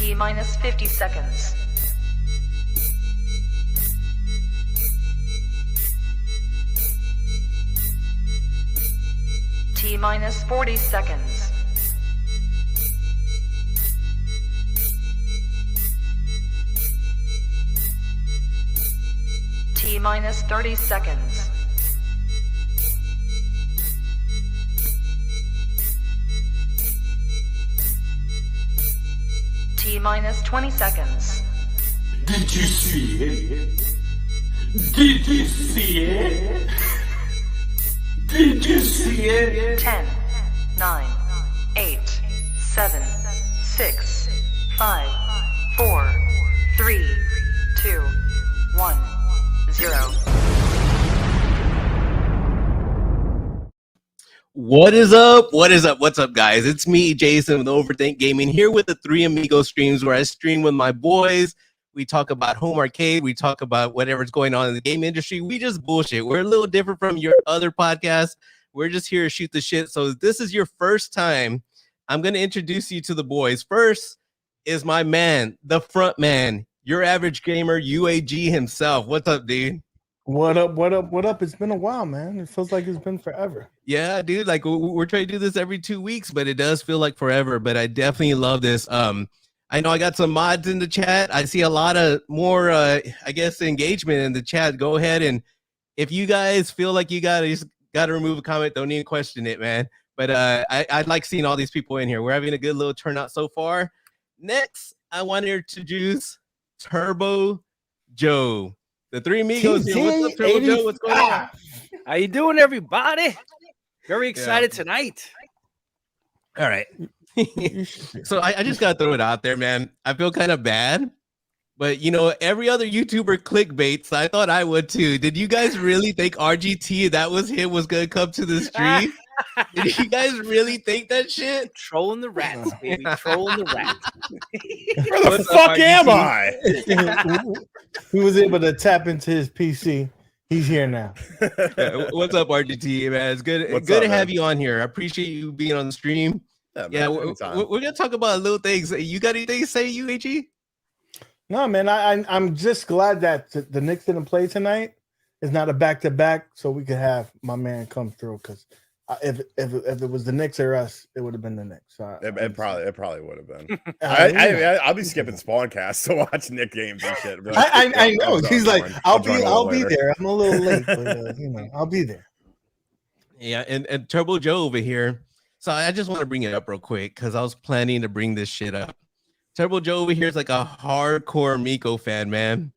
T minus 50 seconds. T minus 40 seconds. T minus 30 seconds. T minus 20 seconds. Did you see it? Did you see it? Did you see it? 10, 9, 8, 7, 6, 5, 4, 3, 2, 1, 0. What is up? What is up? What's up, guys? It's me, Jason, with Overthink Gaming, here with the Three Amigos streams where I stream with my boys. We talk about home arcade. We talk about whatever's going on in the game industry. We just bullshit. We're a little different from your other podcasts. We're just here to shoot the shit. So if this is your first time, I'm going to introduce you to the boys. First is my man, the front man, your average gamer, UAG himself. What's up, dude? What up? What up? What up? It's been a while, man. It feels like it's been forever. Yeah, dude. Like we're trying to do this every 2 weeks, but it does feel like forever. But I definitely love this. I know I got some mods in the chat. I see a lot of more, I guess, engagement in the chat. Go ahead, and if you guys feel like you got to remove a comment, don't even question it, man. But I like seeing all these people in here. We're having a good little turnout so far. Next, I want to introduce Turbo Joe. The Three Amigos here. What's up, Turbo Joe? What's going on? How you doing, everybody? Very excited tonight. All right. So I just gotta throw it out there, man. I feel kind of bad, but you know, every other YouTuber clickbaits. I thought I would too. Did you guys really think RGT, that was him, was gonna come to the stream? Did you guys really think that shit? Trolling the rats, baby. Trolling the rats. Where the fuck am I? He was able to tap into his PC. He's here now. Yeah, what's up, RGT, man? It's good to have you on here. I appreciate you being on the stream. Yeah, we're gonna talk about little things. You got anything to say, UAG? No, man. I'm just glad that the Knicks didn't play tonight. It's not a back-to-back, so we could have my man come through. Because if it was the Knicks or us, it would have been the Knicks. So it probably would have been. I'll be skipping Spawncast to watch Nick games and shit. Like, I know. He's like, I'll be there. I'm a little late, but I'll be there. Yeah, and Turbo Joe over here. So I just want to bring it up real quick because I was planning to bring this shit up. Turbo Joe over here is like a hardcore Miko fan, man.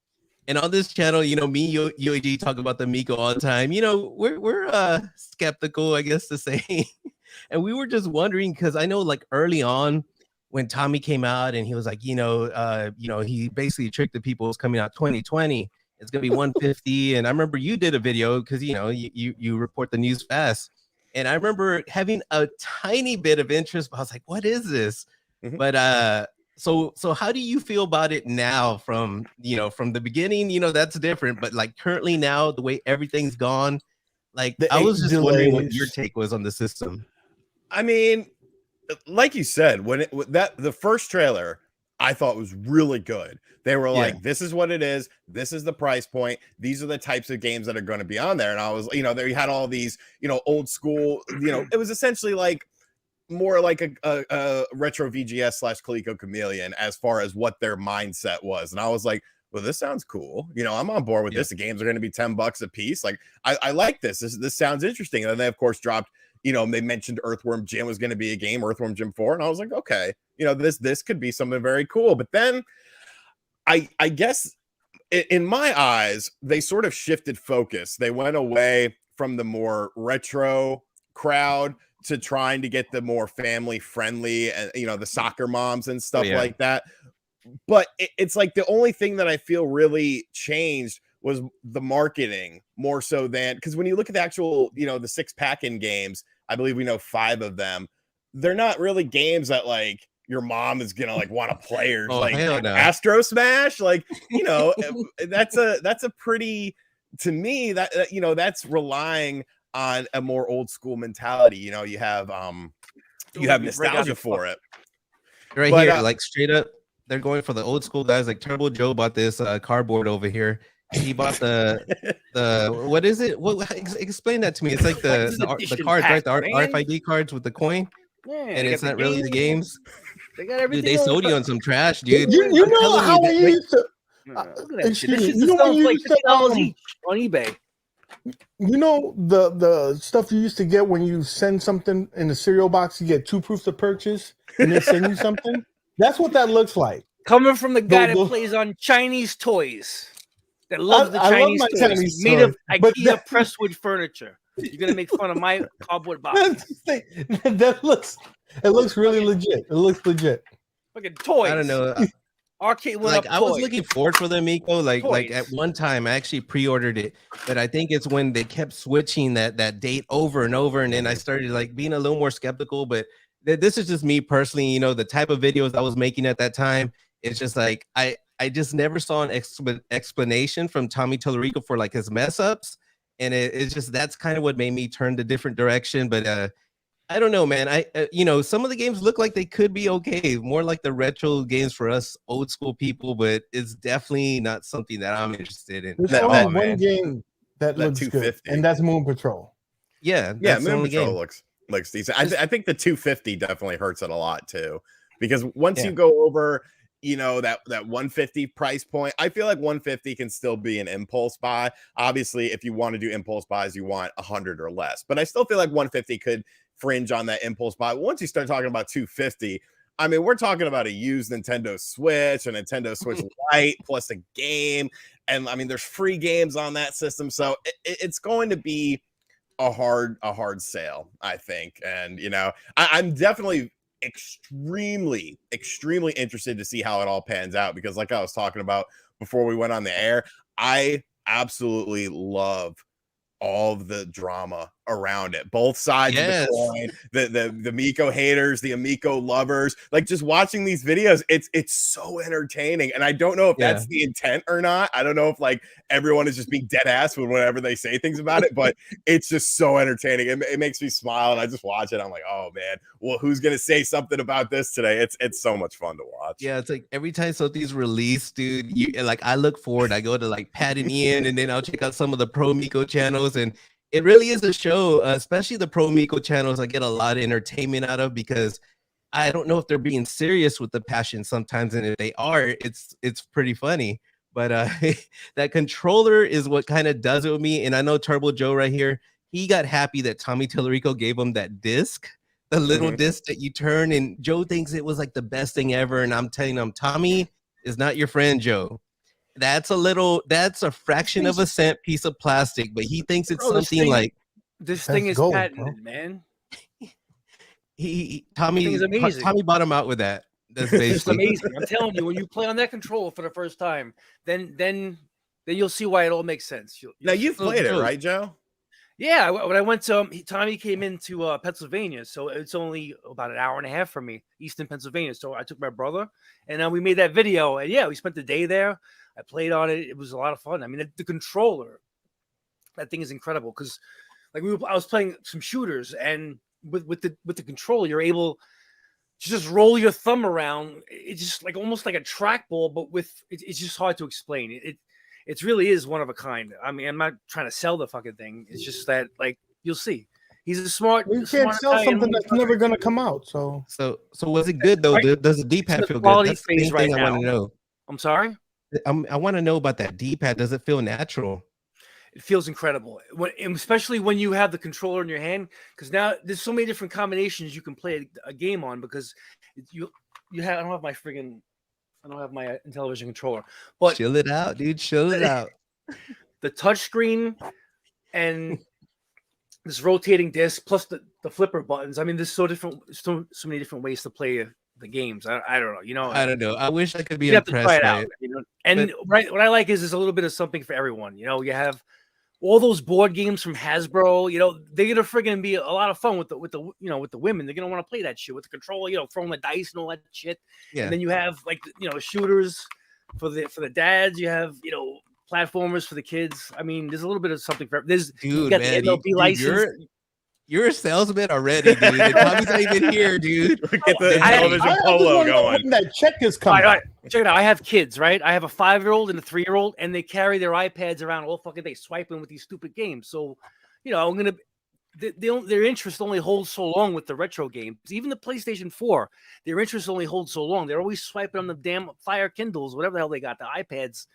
And on this channel, you know, me, UAG talk about the Miko all the time. You know, we're skeptical, I guess to say. And we were just wondering because I know like early on when Tommy came out and he was like, he basically tricked the people. It's coming out 2020. It's gonna be 150. And I remember you did a video because you report the news fast. And I remember having a tiny bit of interest, but I was like, what is this? Mm-hmm. But so how do you feel about it now from the beginning? That's different, but like currently now, the way everything's gone, like I was just wondering what your take was on the system. I mean, like you said, when the first trailer I thought was really good. They were like, this is what it is. This is the price point. These are the types of games that are going to be on there. And I was, they had all these, old school, it was essentially like more like a retro VGS / Coleco Chameleon as far as what their mindset was. And I was like, well, this sounds cool. I'm on board with this. The games are going to be $10 a piece. Like, I like this. This sounds interesting. And then they, of course, dropped, they mentioned Earthworm Jim was going to be a game, Earthworm Jim 4. And I was like, okay, this could be something very cool. But then I guess in my eyes, they sort of shifted focus. They went away from the more retro crowd to trying to get the more family friendly and, the soccer moms and stuff like that. But it's like the only thing that I feel really changed was the marketing more so than, because when you look at the actual, the 6-pack in games, I believe we know 5 of them. They're not really games that like your mom is gonna like want to play or Astro Smash. Like, that's a pretty, to me, that's relying on a more old school mentality. You have nostalgia for it right here, like straight up. they're going for the old school guys. Like Turbo Joe bought this cardboard over here. He bought the what is it? What explain that to me? It's like the cards, right? The RFID cards with the coin. Yeah, and it's not really the games. They got everything. Dude, they sold you on some trash, dude. You know how we used to. Look at that shit. Excuse me. This You know when you like used to $50 each on eBay. You know the stuff you used to get when you send something in the cereal box, you get 2 proofs of purchase, and they send you something. That's what that looks like. Coming from the guy that plays on Chinese toys, that loves the Chinese toys, Chinese made of toys, IKEA presswood furniture. You're gonna make fun of my cardboard box. It looks really legit. It looks legit. Fucking toys. I don't know. Arcade1Up Like I was toys. looking forward for the Amico. Like Toys. at one time I actually pre-ordered it, but I think it's when they kept switching that date over and over, and then I started like being a little more skeptical. But this is just me personally. You know, the type of videos I was making at that time. It's just like I just never saw an explanation from Tommy Tallarico for like his mess ups, and it's just that's kind of what made me turn the different direction. But I don't know, man. You know, some of the games look like they could be okay, more like the retro games for us old school people, but it's definitely not something that I'm interested in. There's only one game that looks good, and that's Moon Patrol. Yeah, Moon Patrol looks decent. I think the 250 definitely hurts it a lot too, because once you go over, you know, that 150 price point, I feel like 150 can still be an impulse buy. Obviously, if you want to do impulse buys, you want 100 or less, but I still feel like 150 could fringe on that impulse buy. Once you start talking about 250, I mean, we're talking about a used Nintendo Switch, a Nintendo Switch Lite plus a game, and I mean, there's free games on that system, so it's going to be a hard sale, I think. And you know, I'm definitely extremely interested to see how it all pans out, because like I was talking about before we went on the air, I absolutely love all of the drama around it, both sides of the coin, the Amico haters, the Amico lovers, like just watching these videos, it's so entertaining. And I don't know if that's the intent or not. I don't know if like everyone is just being dead ass whenever they say things about it, but it's just so entertaining. It makes me smile, and I just watch it. I'm like, oh man, well, who's gonna say something about this today? It's so much fun to watch. Yeah, it's like every time something's released, dude, I look forward. I go to like Pat and Ian, and then I'll check out some of the Pro Amico channels, and it really is a show, especially the Pro Amico channels. I get a lot of entertainment out of, because I don't know if they're being serious with the passion sometimes, and if they are, it's pretty funny. But that controller is what kind of does it with me. And I know Turbo Joe right here, he got happy that Tommy Tallarico gave him that disc, the little disc that you turn, and Joe thinks it was like the best thing ever. And I'm telling him, Tommy is not your friend, Joe. That's a fraction of a cent piece of plastic, but he thinks it's something like this thing is gold, patented, man. Tommy bought him out with that. That's It's amazing. I'm telling you, when you play on that controller for the first time, then you'll see why it all makes sense. Now you've played it, right, Joe? Yeah, when I went to Tommy came into Pennsylvania, so it's only about an hour and a half from me, Easton, Pennsylvania. So I took my brother, and we made that video, and yeah, we spent the day there. I played on it. It was a lot of fun. I mean, the controller, that thing is incredible, because like I was playing some shooters, and with the controller, you're able to just roll your thumb around. It's just like almost like a trackball, but it's just hard to explain. It really is one of a kind. I mean, I'm not trying to sell the fucking thing. It's just that, like, you'll see. He's a smart. You can't sell something that's never going to come out. So was it good though? Does the D-pad feel good? That's the main thing I want to know. I'm sorry. I want to know about that D-pad. Does it feel natural? It feels incredible, especially when you have the controller in your hand, because now there's so many different combinations you can play a game on, because you have. I don't have my Intellivision controller, but chill it out, dude. Chill it out. The touchscreen and this rotating disc plus the flipper buttons. I mean, there's so many different ways to play the games. I don't know. You know, I don't know. I wish I could be you have to impressed try it by out. it. You know? And what I like is there's a little bit of something for everyone. You know, you have all those board games from Hasbro. You know, they're gonna friggin' be a lot of fun with the women. They're gonna want to play that shit with the controller. You know, throwing the dice and all that shit. Yeah. And then you have like shooters for the dads. You have platformers for the kids. I mean, there's a little bit of something for dude. You got the MLB license. You're a salesman already, dude. Tommy's not even here, dude. Get the television polo going. That check is coming. check it out. I have kids, right? I have a 5-year-old and a 3-year-old, and they carry their iPads around all fucking day, swiping with these stupid games. So, I'm gonna. Their interest only holds so long with the retro games. Even the PlayStation 4, their interest only holds so long. They're always swiping on the damn Fire Kindles, whatever the hell they got, the iPads.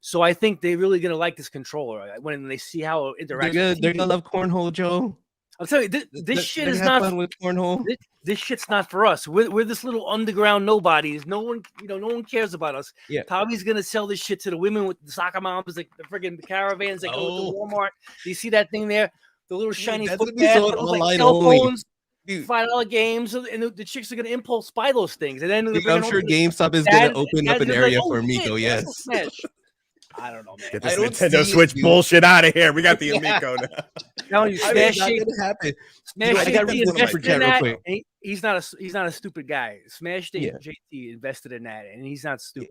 So I think they're really gonna like this controller when they see how it interacts. They're gonna love cornhole, Joe. I'll tell you, this shit is not fun with cornhole. This shit's not for us. We're this little underground nobodies. No one, no one cares about us. Yeah. Tommy's gonna sell this shit to the women with the soccer moms, like the friggin' caravans that go to Walmart. Do you see that thing there? The little shiny that's foot gonna be sold pads, online like cell only. phones, Dude. $5 games, and the chicks are gonna impulse buy those things. And then I'm sure GameStop is gonna open up an area for Amico. Yes. Smash. I don't know, man. Get this Nintendo Switch bullshit out of here. We got the Amico now. Telling you, Smash Shake. Smash Shake invested in that. He's not a stupid guy. Smash Shake JT invested in that, and he's not stupid.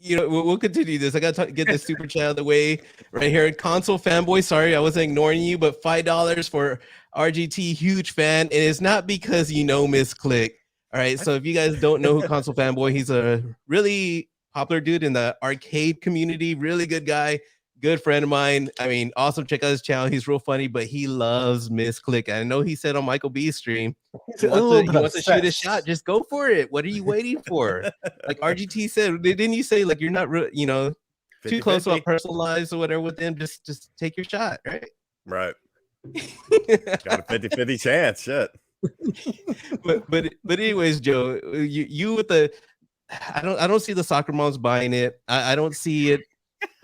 We'll continue this. I gotta get this super chat out of the way right here. Console fanboy, sorry I wasn't ignoring you, but $5 for RGT, huge fan, and it's not because Miss Click. All right, so if you guys don't know who Console fanboy, he's a really popular dude in the arcade community, really good guy, good friend of mine. I mean, awesome. Check out his channel. He's real funny, but he loves Miss Click. I know he said on Michael B's stream, he wants to shoot a shot. Just go for it. What are you waiting for? Like RGT said, didn't you say like you're not, too close to personal lives or whatever with them? Just take your shot, right? Right. Got a 50-50 chance. Shit. but anyways, Joe, you with the. I don't see the soccer moms buying it. I don't see it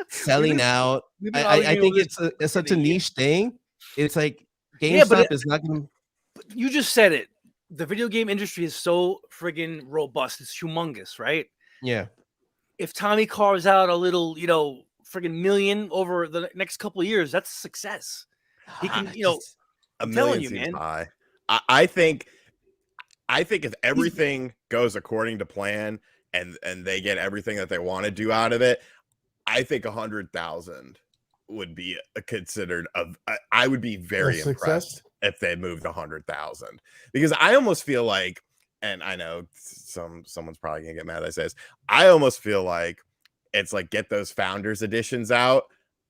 selling out. I think it's such a niche thing. It's like GameStop is not going to. You just said it. The video game industry is so friggin' robust. It's humongous, right? Yeah. If Tommy carves out a little, friggin' million over the next couple of years, that's a success. He can, I'm telling you, man. High. I think if everything goes according to plan and they get everything that they want to do out of it, I think 100,000 would be considered I would be very impressed if they moved 100,000, because I almost feel like, and I know someone's probably gonna get mad that I say this, I almost feel like it's like get those founders editions out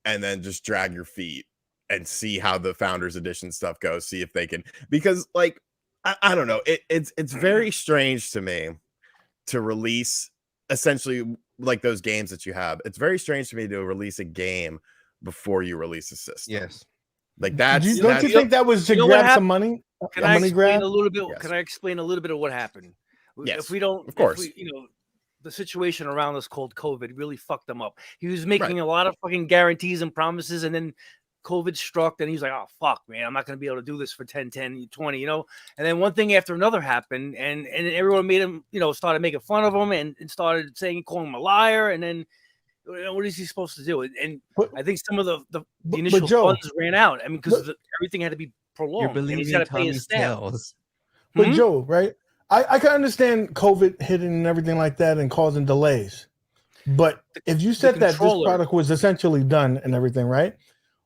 and then just drag your feet and see how the founders edition stuff goes. See if they can, because like I don't know. It's very strange to me to release essentially like those games that you have. It's very strange to me to release a game before you release a system. Yes. Like that's don't you think that was to grab some money? Can I explain a little bit? Yes. Can I explain a little bit of what happened? Yes. If we don't, of course. The situation around us called COVID really fucked him up. He was making a lot of fucking guarantees and promises, and then COVID struck, and he's like, oh, fuck, man, I'm not going to be able to do this for 10, 20, And then one thing after another happened, and everyone made him, started making fun of him and started calling him a liar. And then what is he supposed to do? And I think some of the initial funds ran out. I mean, because everything had to be prolonged. You're believing he's got to pay his staff. But Joe, right? I can understand COVID hitting and everything like that and causing delays. But if you said that this product was essentially done and everything, right?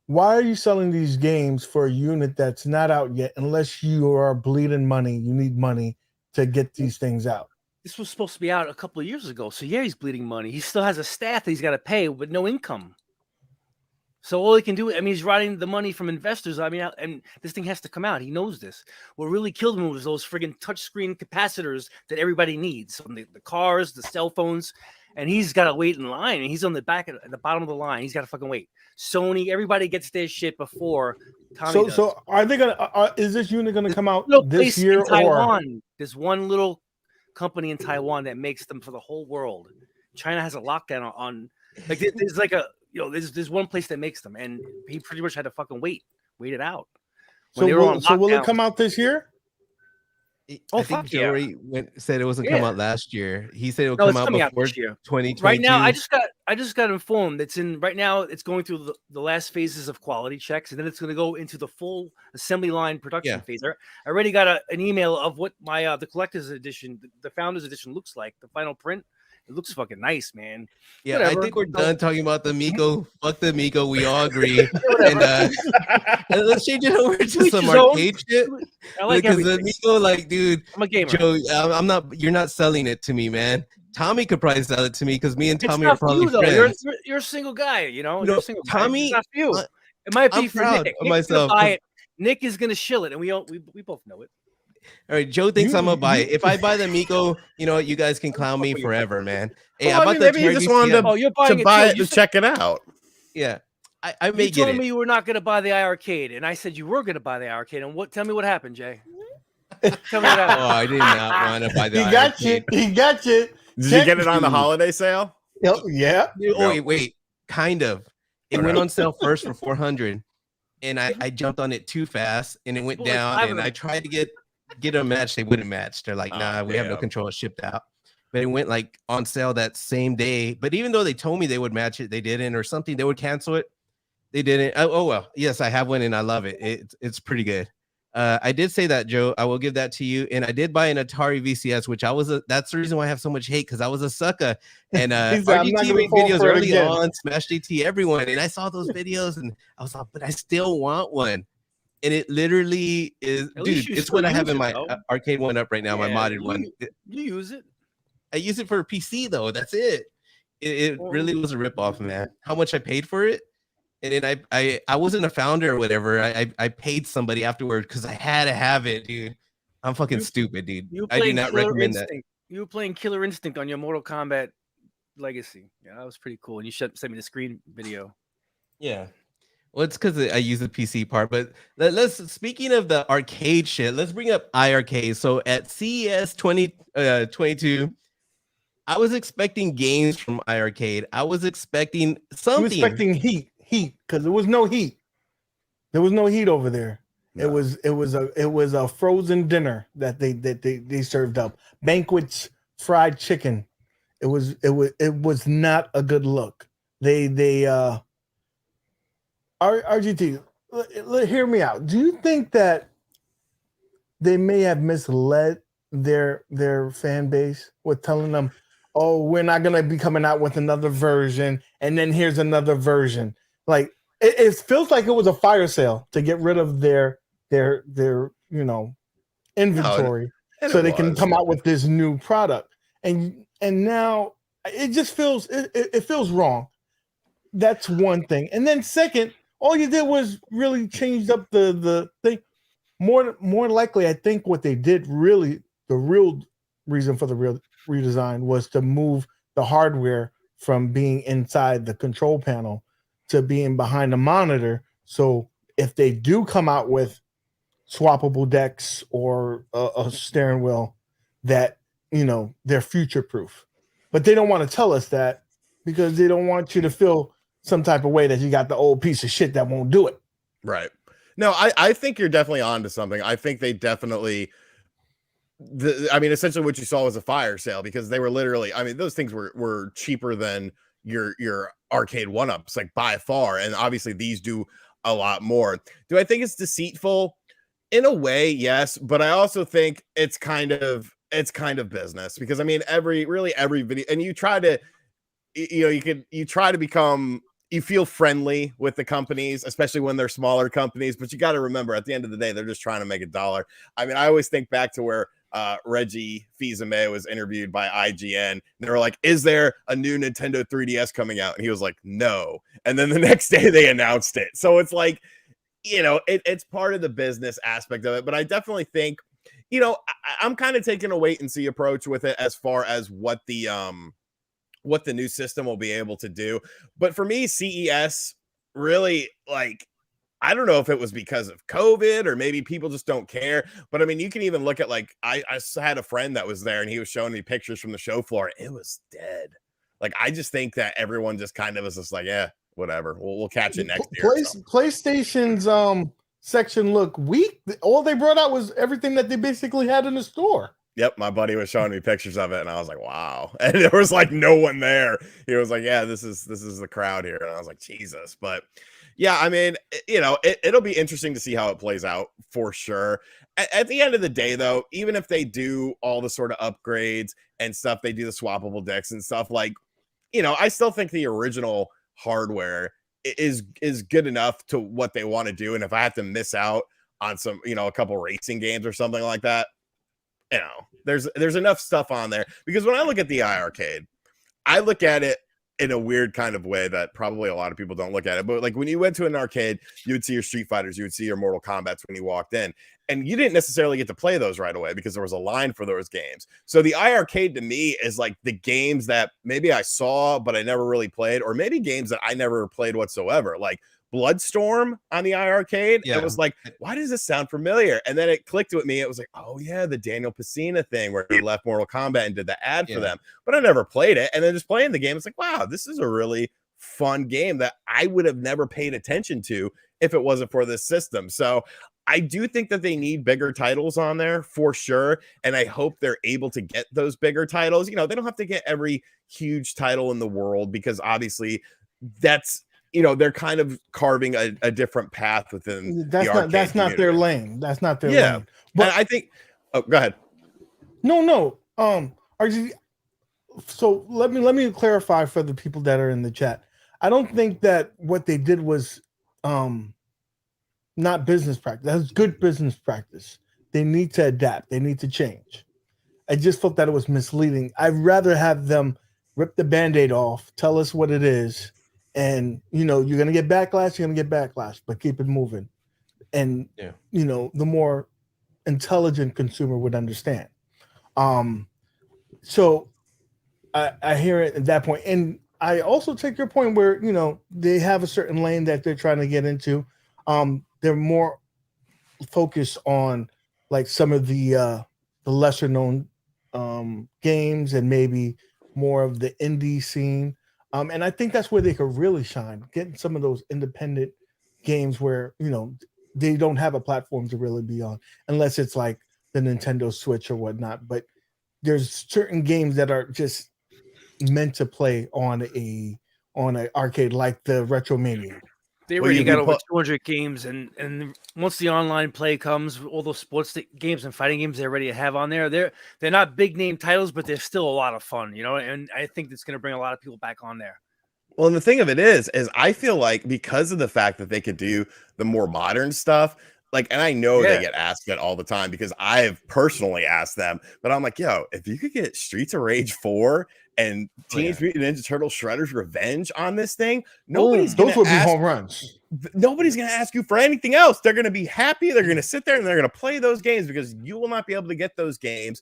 Why are you selling these games for a unit that's not out yet unless you are bleeding money? You need money to get these things out. This was supposed to be out a couple of years ago. So, yeah, he's bleeding money. He still has a staff that he's got to pay with no income. So all he can do, I mean, he's riding the money from investors. I mean, and this thing has to come out. He knows this. What really killed him was those friggin' touchscreen capacitors that everybody needs from the cars, the cell phones. And he's got to wait in line, and he's on the back at the bottom of the line. He's got to fucking wait. Sony, everybody gets their shit before Tommy does. So are they gonna? Is this unit gonna come out this year? In Taiwan, there's one little company in Taiwan that makes them for the whole world. China has a lockdown on. Like there's like a there's one place that makes them, and he pretty much had to fucking wait it out. So will it come out this year? I think Joey said it wasn't come out last year. He said it'll come out before 2022. Right now, I just got informed. Right now it's going through the last phases of quality checks, and then it's going to go into the full assembly line production phase. I already got an email of what my the collector's edition, the founder's edition looks like, the final print, It looks fucking nice, man. Yeah, Whatever. I think we're done talking about the Amico. Fuck the Amico. We all agree. Whatever. And let's change it over to each some his own. arcade shit. I like Because the everything. Amico, like, dude, I'm a gamer. Joe, I'm not. You're not selling it to me, man. Tommy could probably sell it to me because me and It's Tommy not are for probably you, though. friends. You're a single guy, you know. You You're know, a single guy. Tommy, It's not for you. It might be I'm for proud Nick. of Nick's myself, gonna buy 'cause- it. Nick is gonna shill it, and we both know it. All right, Joe thinks I'm gonna buy it. If I buy the Amico, you know what? You guys can clown me forever, man. Hey, Well, I I bought mean, the maybe you Atari just VCS. wanted Oh, you're buying to it buy too. it You to said- check it out. Yeah, I may You get told it. me you were not gonna buy the arcade, and I said you were gonna buy the arcade. And what? Tell me what happened, Jay. Tell me what Oh, happened. I did not want to buy the He got you. arcade. He got you. Did you get it on the holiday sale? Yeah. Oh, wait, kind of. It Okay. went on sale first for 400, and I jumped on it too fast, and it went Well, like down. And 500. I tried to get a match. They wouldn't match. They're like, nah, we have no damn. control. It's shipped out. But it went like on sale that same day. But even though they told me they would match it, they didn't, or something. They would cancel it. They didn't. Oh well, yes, I have one, and I love it. It's pretty good. I did say that, Joe. I will give that to you. And I did buy an Atari VCS, which that's the reason why I have so much hate, because I was a sucker. And He said, "I'm not RGT gonna made fall videos for it early again." on, Smash GT, everyone. And I saw those videos, and I was like, but I still want one. And it literally is, At least dude, you it's still what I have use in it, my though. Arcade1Up right now, my Yeah, modded one. You use it. I use it for a PC, though. That's it. It really was a ripoff, man. How much I paid for it? And then I wasn't a founder or whatever. I paid somebody afterward because I had to have it, dude. I'm fucking stupid, dude. You I do playing not Killer recommend that. Instinct. You were playing Killer Instinct on your Mortal Kombat Legacy. Yeah, that was pretty cool. And you sent me the screen video. Yeah. Well, it's because I use the PC part. But let's speaking of the arcade shit, let's bring up iArcade. So at CES 2022, I was expecting games from iArcade. I was expecting He something. was expecting heat, because there was no heat. There was no heat over there. No. It was a frozen dinner that they served up. Banquets, fried chicken. It was not a good look. RGT, hear me out. Do you think that they may have misled their fan base with telling them, "Oh, we're not gonna be coming out with another version, and then here's another version"? Like it feels like it was a fire sale to get rid of their inventory, And so it they can was. come out with this new product. And now it just feels it feels wrong. That's one thing. And then second, all you did was really changed up the thing. More likely, I think what they did really, the real reason for the real redesign was to move the hardware from being inside the control panel to being behind the monitor. So if they do come out with swappable decks or a steering wheel, that they're future proof. But they don't want to tell us that because they don't want you to feel some type of way that you got the old piece of shit that won't do it. Right. No, I think you're definitely onto something. I think they definitely, essentially what you saw was a fire sale, because they were literally, those things were cheaper than your Arcade1Ups, like by far. And obviously these do a lot more. Do I think it's deceitful? In a way, yes. But I also think it's kind of business, because every video, and you try to, you try to become, you feel friendly with the companies, especially when they're smaller companies, but you got to remember at the end of the day, they're just trying to make a dollar. I always think back to where Reggie Fils-Aimé was interviewed by IGN. And they were like, "Is there a new Nintendo 3DS coming out?" And he was like, "No." And then the next day they announced it. So it's like, it's part of the business aspect of it. But I definitely think, I'm kind of taking a wait and see approach with it as far as what the new system will be able to do. But for me, CES really, I don't know if it was because of COVID or maybe people just don't care. But you can even look at, I had a friend that was there and he was showing me pictures from the show floor. It was dead. I just think that everyone just kind of was just like, yeah, whatever. We'll catch it next year. PlayStation's section looked weak. All they brought out was everything that they basically had in the store. Yep, my buddy was showing me pictures of it, and I was like, "Wow!" And there was no one there. He was like, "Yeah, this is the crowd here," and I was like, "Jesus!" But Yeah, I mean, it'll be interesting to see how it plays out for sure. At the end of the day, though, even if they do all the sort of upgrades and stuff, they do the swappable decks and stuff, like, I still think the original hardware is good enough to what they want to do. And if I have to miss out on some, a couple racing games or something like that, there's enough stuff on there. Because when I look at the iArcade, I look at it in a weird kind of way that probably a lot of people don't look at it. But like when you went to an arcade, you would see your Street Fighters, you would see your Mortal Kombats when you walked in, and you didn't necessarily get to play those right away because there was a line for those games. So the iArcade to me is like the games that maybe I saw, but I never really played, or maybe games that I never played whatsoever. Like Bloodstorm on the iArcade. Yeah. It was like, why does this sound familiar? And then it clicked with me. It was like, oh yeah, the Daniel Pesina thing where he left Mortal Kombat and did the ad for them. But I never played it. And then just playing the game, it's like, wow, this is a really fun game that I would have never paid attention to if it wasn't for this system. So I do think that they need bigger titles on there for sure. And I hope they're able to get those bigger titles. They don't have to get every huge title in the world because obviously that's, they're kind of carving a different path within that's not their lane. That's not their lane. But I think, go ahead. No. RGT, so let me clarify for the people that are in the chat. I don't think that what they did was not business practice. That's good business practice. They need to adapt. They need to change. I just felt that it was misleading. I'd rather have them rip the Band-Aid off, tell us what it is, and you're gonna get backlash, but keep it moving. And the more intelligent consumer would understand. So I hear it at that point. And I also take your point where they have a certain lane that they're trying to get into. They're more focused on like some of the lesser known games and maybe more of the indie scene. And I think that's where they could really shine, getting some of those independent games where, they don't have a platform to really be on unless it's like the Nintendo Switch or whatnot. But there's certain games that are just meant to play on an arcade, like the Retromania. They already got over 200 games, and once the online play comes, all those sports games and fighting games they already have on there, they're not big name titles, but they're still a lot of fun, and I think it's going to bring a lot of people back on there. Well, and the thing of it is I feel like because of the fact that they could do the more modern stuff, like, and I know they get asked that all the time because I've personally asked them, but I'm like, yo, if you could get Streets of Rage 4 and Teenage Mutant Ninja Turtles Shredder's Revenge on this thing, those would be home runs. Nobody's going to ask you for anything else. They're going to be happy. They're going to sit there and they're going to play those games because you will not be able to get those games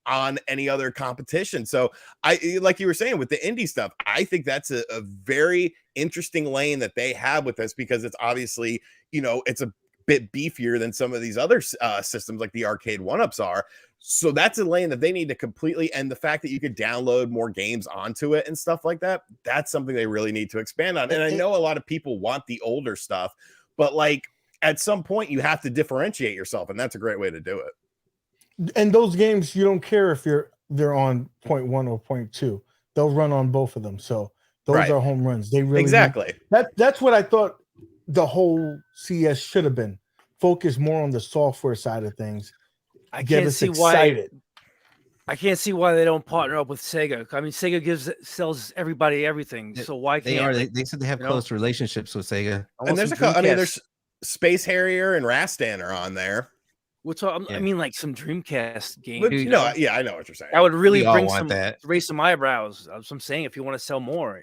on any other competition. So I, like you were saying with the indie stuff, I think that's a very interesting lane that they have with this because it's obviously, it's a bit beefier than some of these other systems like the Arcade1Ups are. So that's a lane that they need to completely, and the fact that you could download more games onto it and stuff like that, that's something they really need to expand on. And I know a lot of people want the older stuff, but like at some point you have to differentiate yourself, and that's a great way to do it. And those games, you don't care if they're on 0.1 or 0.2. They'll run on both of them. So those are home runs. They really that's what I thought the whole CES should have been. Focus more on the software side of things. I can't see why they don't partner up with Sega. I mean, Sega sells everybody everything. So why can't they said they have close relationships with Sega. And there's Space Harrier and Rastan are on there. I mean, like some Dreamcast game. I know what you're saying. I would really raise some eyebrows. I'm saying if you want to sell more.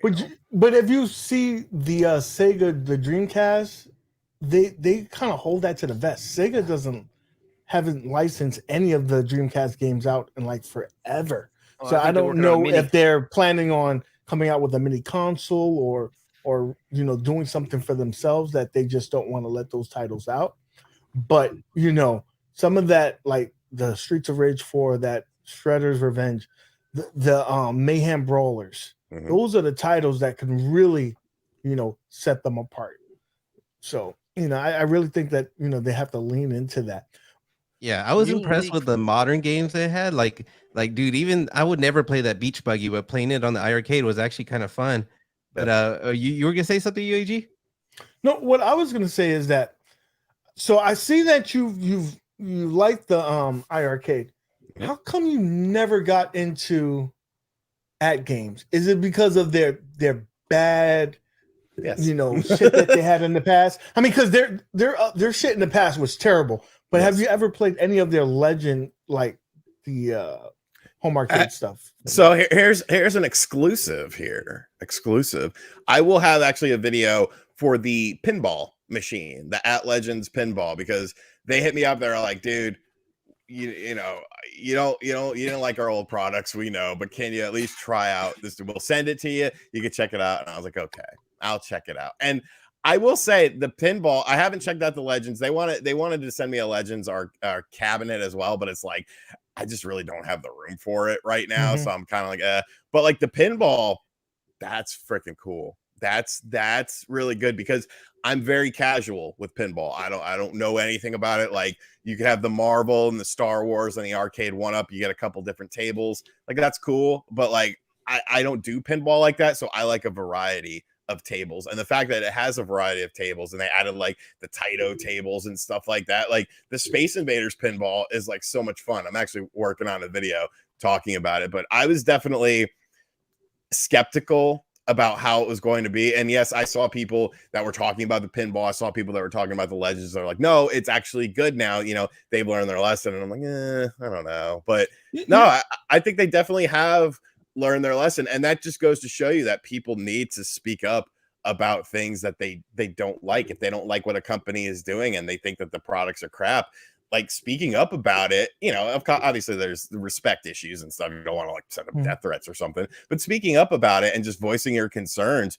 But if you see the Sega, the Dreamcast, they kind of hold that to the vest. Sega haven't licensed any of the Dreamcast games out in like forever. So I don't know if they're planning on coming out with a mini console or doing something for themselves that they just don't want to let those titles out. But some of that, like the Streets of Rage 4, that Shredder's Revenge, the Mayhem Brawlers, those are the titles that can really, set them apart. So, I really think that, they have to lean into that. Yeah, I was impressed with the modern games they had. Like, dude, even I would never play that Beach Buggy, but playing it on the iArcade was actually kind of fun. But you were gonna say something, UAG? No, what I was gonna say is that. So I see that you like the iArcade. How come you never got into AtGames? Is it because of their bad, Yes. shit that they had in the past? I mean, because their shit in the past was terrible. But have Yes. you ever played any of their Legend, like the home arcade stuff? So here's an exclusive here. Exclusive. I will have actually a video for the pinball machine, the At Legends pinball, because they hit me up. They're like, dude, you don't like our old products, we know, but can you at least try out this? We'll send it to you. You can check it out. And I was like, okay, I'll check it out. And I will say the pinball, I haven't checked out the Legends. They wanted to send me a Legends our cabinet as well, but it's like I just really don't have the room for it right now. So I'm kind of like, but like the pinball, that's freaking cool. That's really good because I'm very casual with pinball. I don't know anything about it. Like you could have the Marvel and the Star Wars and the Arcade1Up. You get a couple different tables. Like that's cool. But like I don't do pinball like that. So I like a variety of tables, and the fact that it has a variety of tables, and they added like the Taito tables and stuff like that. Like the Space Invaders pinball is like so much fun. I'm actually working on a video talking about it, but I was definitely skeptical about how it was going to be. And yes, I saw people that were talking about the pinball. I saw people that were talking about the Legends. They're like, no, it's actually good now. They've learned their lesson. And I'm like, I don't know. But no, I think they definitely have learned their lesson. And that just goes to show you that people need to speak up about things that they don't like. If they don't like what a company is doing and they think that the products are crap, like speaking up about it, obviously there's the respect issues and stuff. You don't want to like send them death threats or something, but speaking up about it and just voicing your concerns,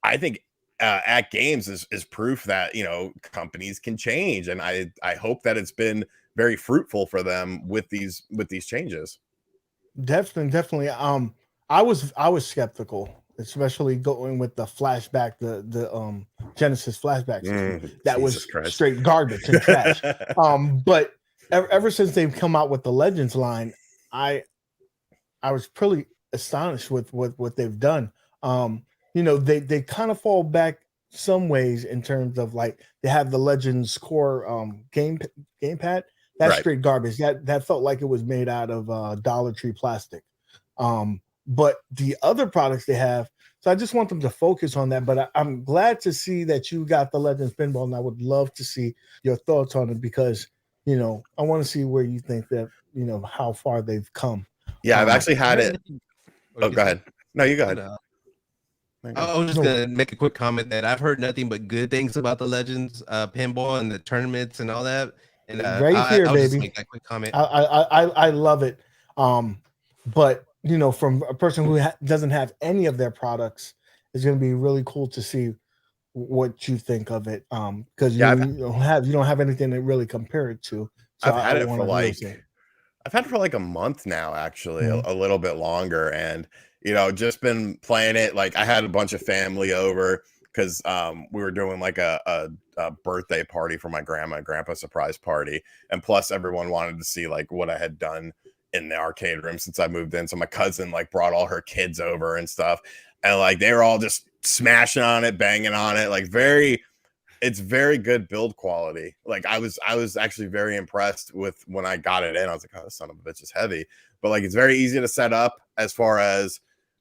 I think AtGames is proof that, companies can change. And I hope that it's been very fruitful for them with these changes. Definitely. I was skeptical, especially going with the flashback, the Genesis flashbacks. That was straight garbage and trash. But ever since they've come out with the Legends line, I was pretty astonished with what they've done. They kind of fall back some ways in terms of like they have the Legends core gamepad. That's straight garbage. That felt like it was made out of Dollar Tree plastic. But the other products they have, so I just want them to focus on that. But I'm glad to see that you got the Legends pinball, and I would love to see your thoughts on it because I want to see where you think that how far they've come. Yeah, I've actually had it. Oh, go ahead. No, you go ahead. I was just gonna make a quick comment that I've heard nothing but good things about the Legends pinball and the tournaments and all that. And here, I'll baby. just make that quick comment. I love it. But from a person who doesn't have any of their products, it's going to be really cool to see what you think of it. Because you don't have anything to really compare it to. So I've had it for like a month now, actually, a little bit longer, and just been playing it. Like I had a bunch of family over because we were doing like a birthday party for my grandma and grandpa, surprise party, and plus everyone wanted to see like what I had done in the arcade room since I moved in. So my cousin like brought all her kids over and stuff, and like they were all just smashing on it, banging on it. Like it's very good build quality. Like I was actually very impressed with when I got it in. I was like, oh, this son of a bitch is heavy, but like it's very easy to set up. As far as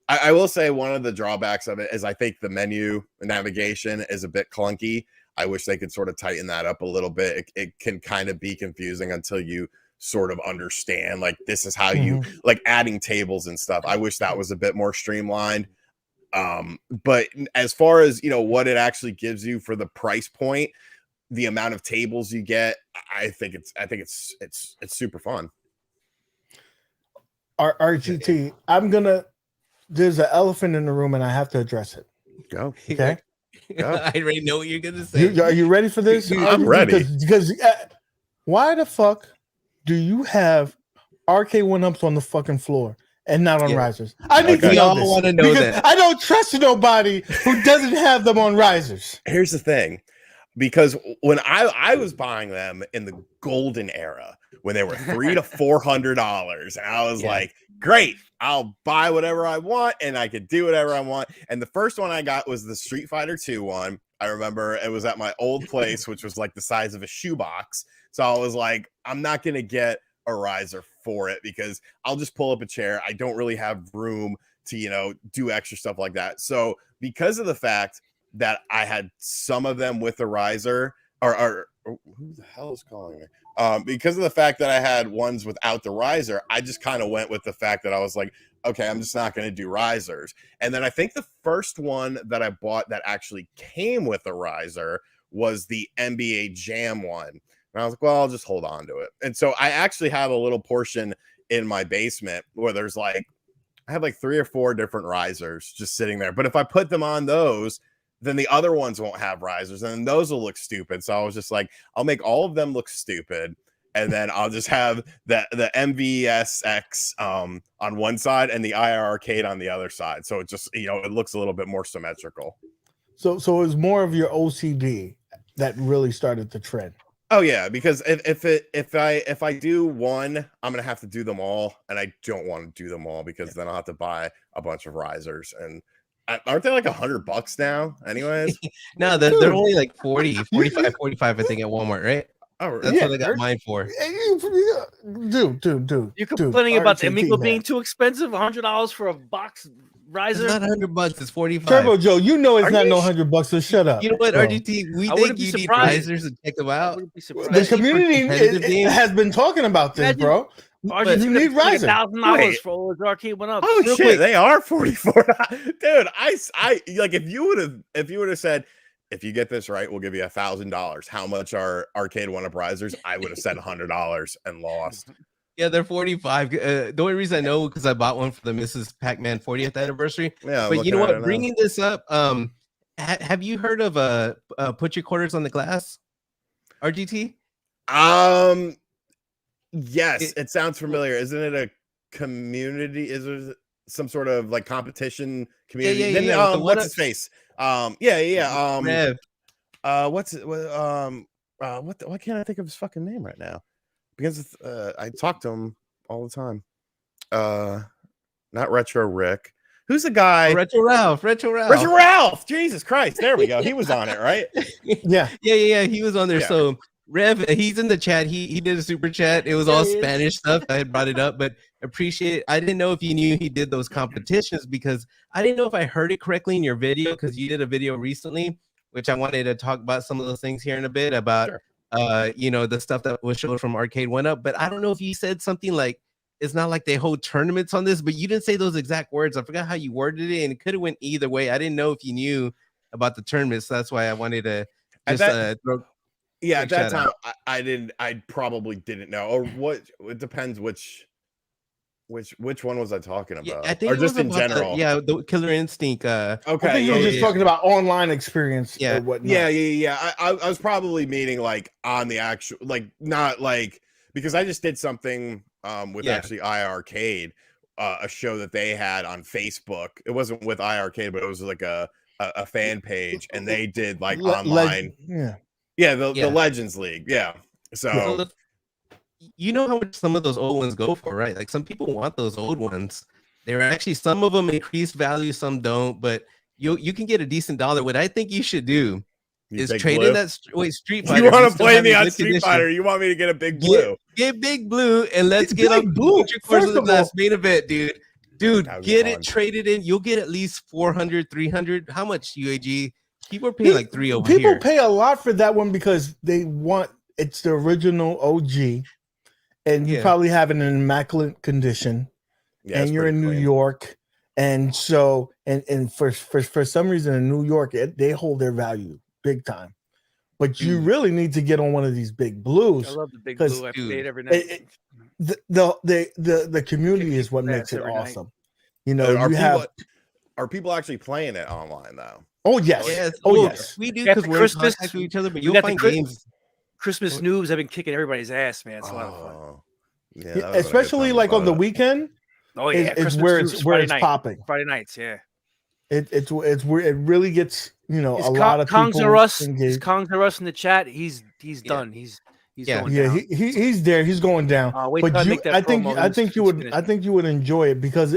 I will say, one of the drawbacks of it is I think the menu navigation is a bit clunky. I wish they could sort of tighten that up a little bit. It can kind of be confusing until you sort of understand like this is how you like adding tables and stuff. I wish that was a bit more streamlined. But as far as what it actually gives you for the price point, the amount of tables you get, I think it's super fun. RGT, there's an elephant in the room and I have to address it. Go. Okay. Go. I already know what you're gonna say. Are you ready for this? I'm ready. Because why the fuck do you have Arcade1Ups on the fucking floor and not on risers? I need to know this. Want to know that. I don't trust nobody who doesn't have them on risers. Here's the thing, because when I was buying them in the golden era when they were $300 to $400, and I was like, great, I'll buy whatever I want and I could do whatever I want. And the first one I got was the Street Fighter 2 one. I remember it was at my old place, which was like the size of a shoebox. So I was like, I'm not going to get a riser for it because I'll just pull up a chair. I don't really have room to, you know, do extra stuff like that. So because of the fact that I had some of them with a riser, or who the hell is calling me? Because of the fact that I had ones without the riser, I just kind of went with the fact that I was like, okay, I'm just not going to do risers. And then I think the first one that I bought that actually came with a riser was the NBA Jam one. And I was like, well, I'll just hold on to it. And so I actually have a little portion in my basement where there's like, I have like 3 or 4 different risers just sitting there. But if I put them on those, then the other ones won't have risers and those will look stupid. So I was just like, I'll make all of them look stupid. And then I'll just have the MVSX on one side and the IR Arcade on the other side. So it just, you know, it looks a little bit more symmetrical. So it was more of your OCD that really started the trend. Oh yeah, because if I do one, I'm gonna have to do them all, and I don't want to do them all because then I'll have to buy a bunch of risers. And aren't they like $100 now? Anyways, No, they're only like 45, 45, I think, at Walmart, right? oh That's what I got mine for. Dude. You're complaining about the RGT, Amigo man. being too expensive, $100 for a box It's riser. not $100, it's 45. Turbo Joe, you know it's Are not you no $100. So shut up. You know what, bro. RGT? We I think wouldn't be you need surprised. risers to check them I out. wouldn't be The surprised. community competitive games. has been talking about this, Imagine- bro. RGT You need riser. $1,000 Wait. for all the Arcade1Up. oh Real shit, quick. they are $44. Dude, I like if you would have said, if you get this right, we'll give you $1,000. How much are Arcade1Up risers? I would have said $100 and lost. Yeah, they're 45. The only reason I know because I bought one for the Mrs. Pac-Man 40th anniversary. Yeah, But you know looking at it what? now. Bringing this up, have you heard of put your quarters on the glass, RGT? Yes, it sounds familiar. Isn't it a community? Is there some sort of like competition community? yeah, Then, with the what's one-ups. his face? Rev. What's it? Why can't I think of his fucking name right now? Because I talk to him all the time. Not Retro Rick. Who's the guy? Retro Ralph. Retro Ralph. Retro Ralph. Jesus Christ! There we go. He was on it, right? Yeah. Yeah. He was on there. Yeah. So Rev, he's in the chat. He did a super chat. It was all Spanish stuff. I had brought it up, but appreciate it. I didn't know if you knew he did those competitions because I didn't know if I heard it correctly in your video because you did a video recently, which I wanted to talk about some of those things here in a bit about you know, the stuff that was showed from Arcade1Up. But I don't know if you said something like it's not like they hold tournaments on this, but you didn't say those exact words. I forgot how you worded it, and it could have went either way. I didn't know if you knew about the tournaments. So that's why I wanted to just throw. Yeah, at Quick that shout time I didn't. I probably didn't know. Or what? It depends which one was I talking about? Yeah, I think or it just was in about general. the Killer Instinct. Okay. I think you were just talking about online experience Yeah. or whatnot. Yeah. I was probably meaning like on the actual, like not like because I just did something with actually iArcade, a show that they had on Facebook. It wasn't with iArcade, but it was like a fan page, and they did like online. The Legends League. Yeah. So you know how much some of those old ones go for, right? Like some people want those old ones. There are actually some of them increase value, some don't, but you can get a decent dollar. What I think you should do is trade in that Street Fighter. You want to still play have me a on good Street condition. Fighter? You want me to get a big blue? Get big blue and let's get Big up blue. Put your course First in the of glass all- main event, dude. Dude, That would be get fun. it traded in. You'll get at least 400, 300. How much, UAG? People are paying like 3 over People here. pay a lot for that one because they want it's the original OG, and you Yeah. probably have it in immaculate condition, Yeah, and it's you're in pretty New clean. York, and so and for some reason in New York they hold their value big time, but you really need to get on one of these big blues. I love the big 'Cause, blue. I dude, play it every night. The community is what Kick makes ass it every night. awesome. You know, Are you have people actually playing it online though? oh yes, Yes. oh well, yes. we do Yeah, because for we're in Christmas, contact with each other, but we you'll got the find Chris- games. Christmas noobs have been kicking everybody's ass, man. It's a lot of fun. Oh, yeah, Yeah, that would've been a good especially time like to on the play weekend Oh is, yeah, is Christmas where noobs, it's Friday it's night. popping. Friday nights, yeah. It's where it really gets a lot of Kongs people are us. Is engaged. Kongs are us in the chat? He's Yeah. done. He's Yeah. going Yeah, down. he's there. He's going down. Wait till I make that I think promo. I think you He's would finished. I think you would enjoy it because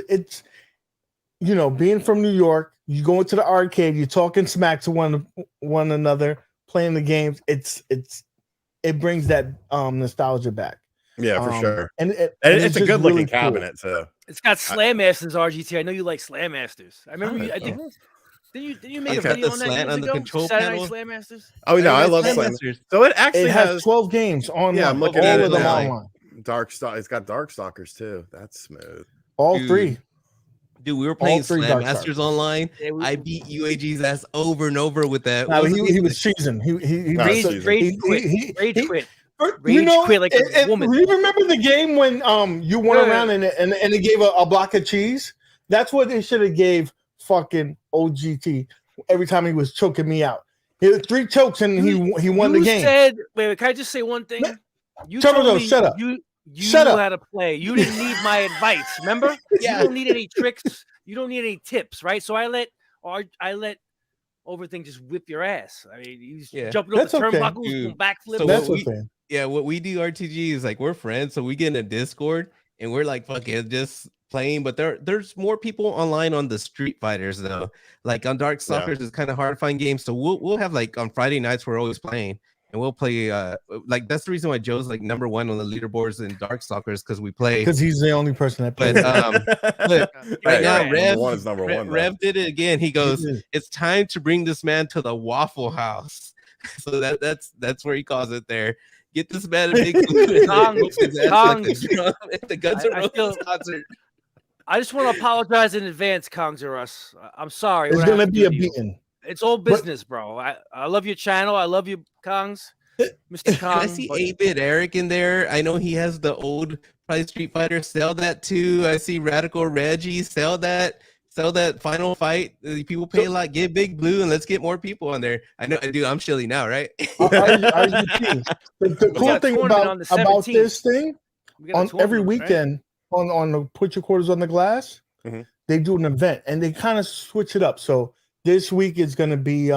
being from New York, you go into the arcade, you're talking smack to one another, playing the games. It brings that nostalgia back. Yeah, for sure. And it's a good looking really cabinet too. It's got Slam Masters RGT. I know you like Slam Masters. I remember you. I think didn't you make a video on that slant years on the ago? control Saturday panel. Night Slam Masters. Oh no, I love Slam Masters. So it actually has 12 games online. Yeah, I'm looking all at it of them now. online. It's got Darkstalkers too. That's smooth. All three. Dude, we were playing three Slam Darkstalkers. Masters online. Yeah, I beat UAG's ass over and over with that. No, he was cheesing. He Rage quit. Rage quit like a woman. You remember the game when you went around and it gave a block of cheese? That's what they should have gave fucking OGT every time he was choking me out. He had 3 chokes and he won the game. Said, wait, can I just say one thing? You Shut told me shut up. You Shut knew up. how to play. You didn't need my advice. Remember? Yeah. You don't need any tricks. You don't need any tips, right? So I let Overthink just whip your ass. I mean, he's jumping up the turnbuckles, doing backflips. So That's what we do RTG is like we're friends, so we get in a Discord and we're like fucking just playing. But there's more people online on the Street Fighters though. Like on Darkstalkers, it's kind of hard to find games. So we'll have like on Friday nights we're always playing. And we'll play like that's the reason why Joe's like number 1 on the leaderboards in Darkstalkers because we play. Because he's the only person that plays. But look, right now, Rev did it again. He goes, "It's time to bring this man to the Waffle House." So that's where he calls it there. Get this man a big the Guns N' Roses concert. I just want to apologize in advance, Kongs or us. I'm sorry. It's gonna be a beating. It's all business, bro. I love your channel. I love you, Kongs. Mr. Kong. I see 8-Bit Eric in there. I know he has the old probably Street Fighter. Sell that too. I see Radical Reggie. Sell that Final Fight. People pay a lot. Get Big Blue and let's get more people on there. I know, dude. I'm chilly now, right? The cool thing about this thing on every weekend on the Put Your Quarters on the Glass, they do an event and they kind of switch it up. So this week is going to be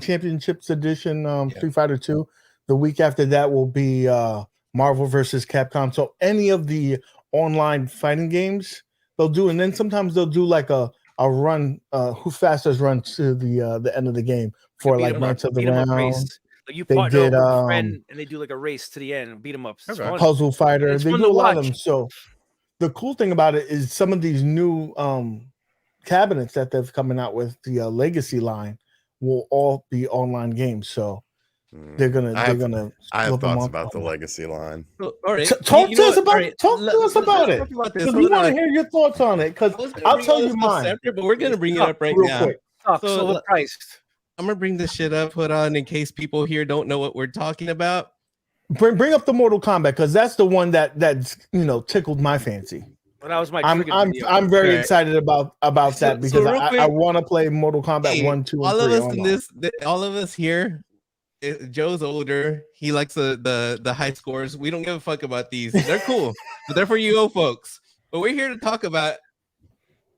Championships Edition Street Fighter 2. The week after that will be Marvel versus Capcom. So any of the online fighting games they'll do, and then sometimes they'll do like a run, who fastest run to the end of the game for like Knights of the Round. Like you partner with a friend and they do like a race to the end, beat them up. Puzzle Fighter. They do a lot of them. So the cool thing about it is some of these new cabinets that they're coming out with, the Legacy line, will all be online games. So they're gonna. I have thoughts about the Legacy line. All right, talk to us about it. Talk to us about it. Because we want to hear your thoughts on it. Because I'll tell you mine. Separate, but we're gonna bring it up right now. Quick. So overpriced. I'm gonna bring this shit up. Put on in case people here don't know what we're talking about. Bring up the Mortal Kombat because that's the one that's tickled my fancy. Well, that was my. I'm very excited about that because I want to play Mortal Kombat 1, 2, and 3. All of us here. Joe's older. He likes the high scores. We don't give a fuck about these. They're cool, but they're for you old folks. What we're here to talk about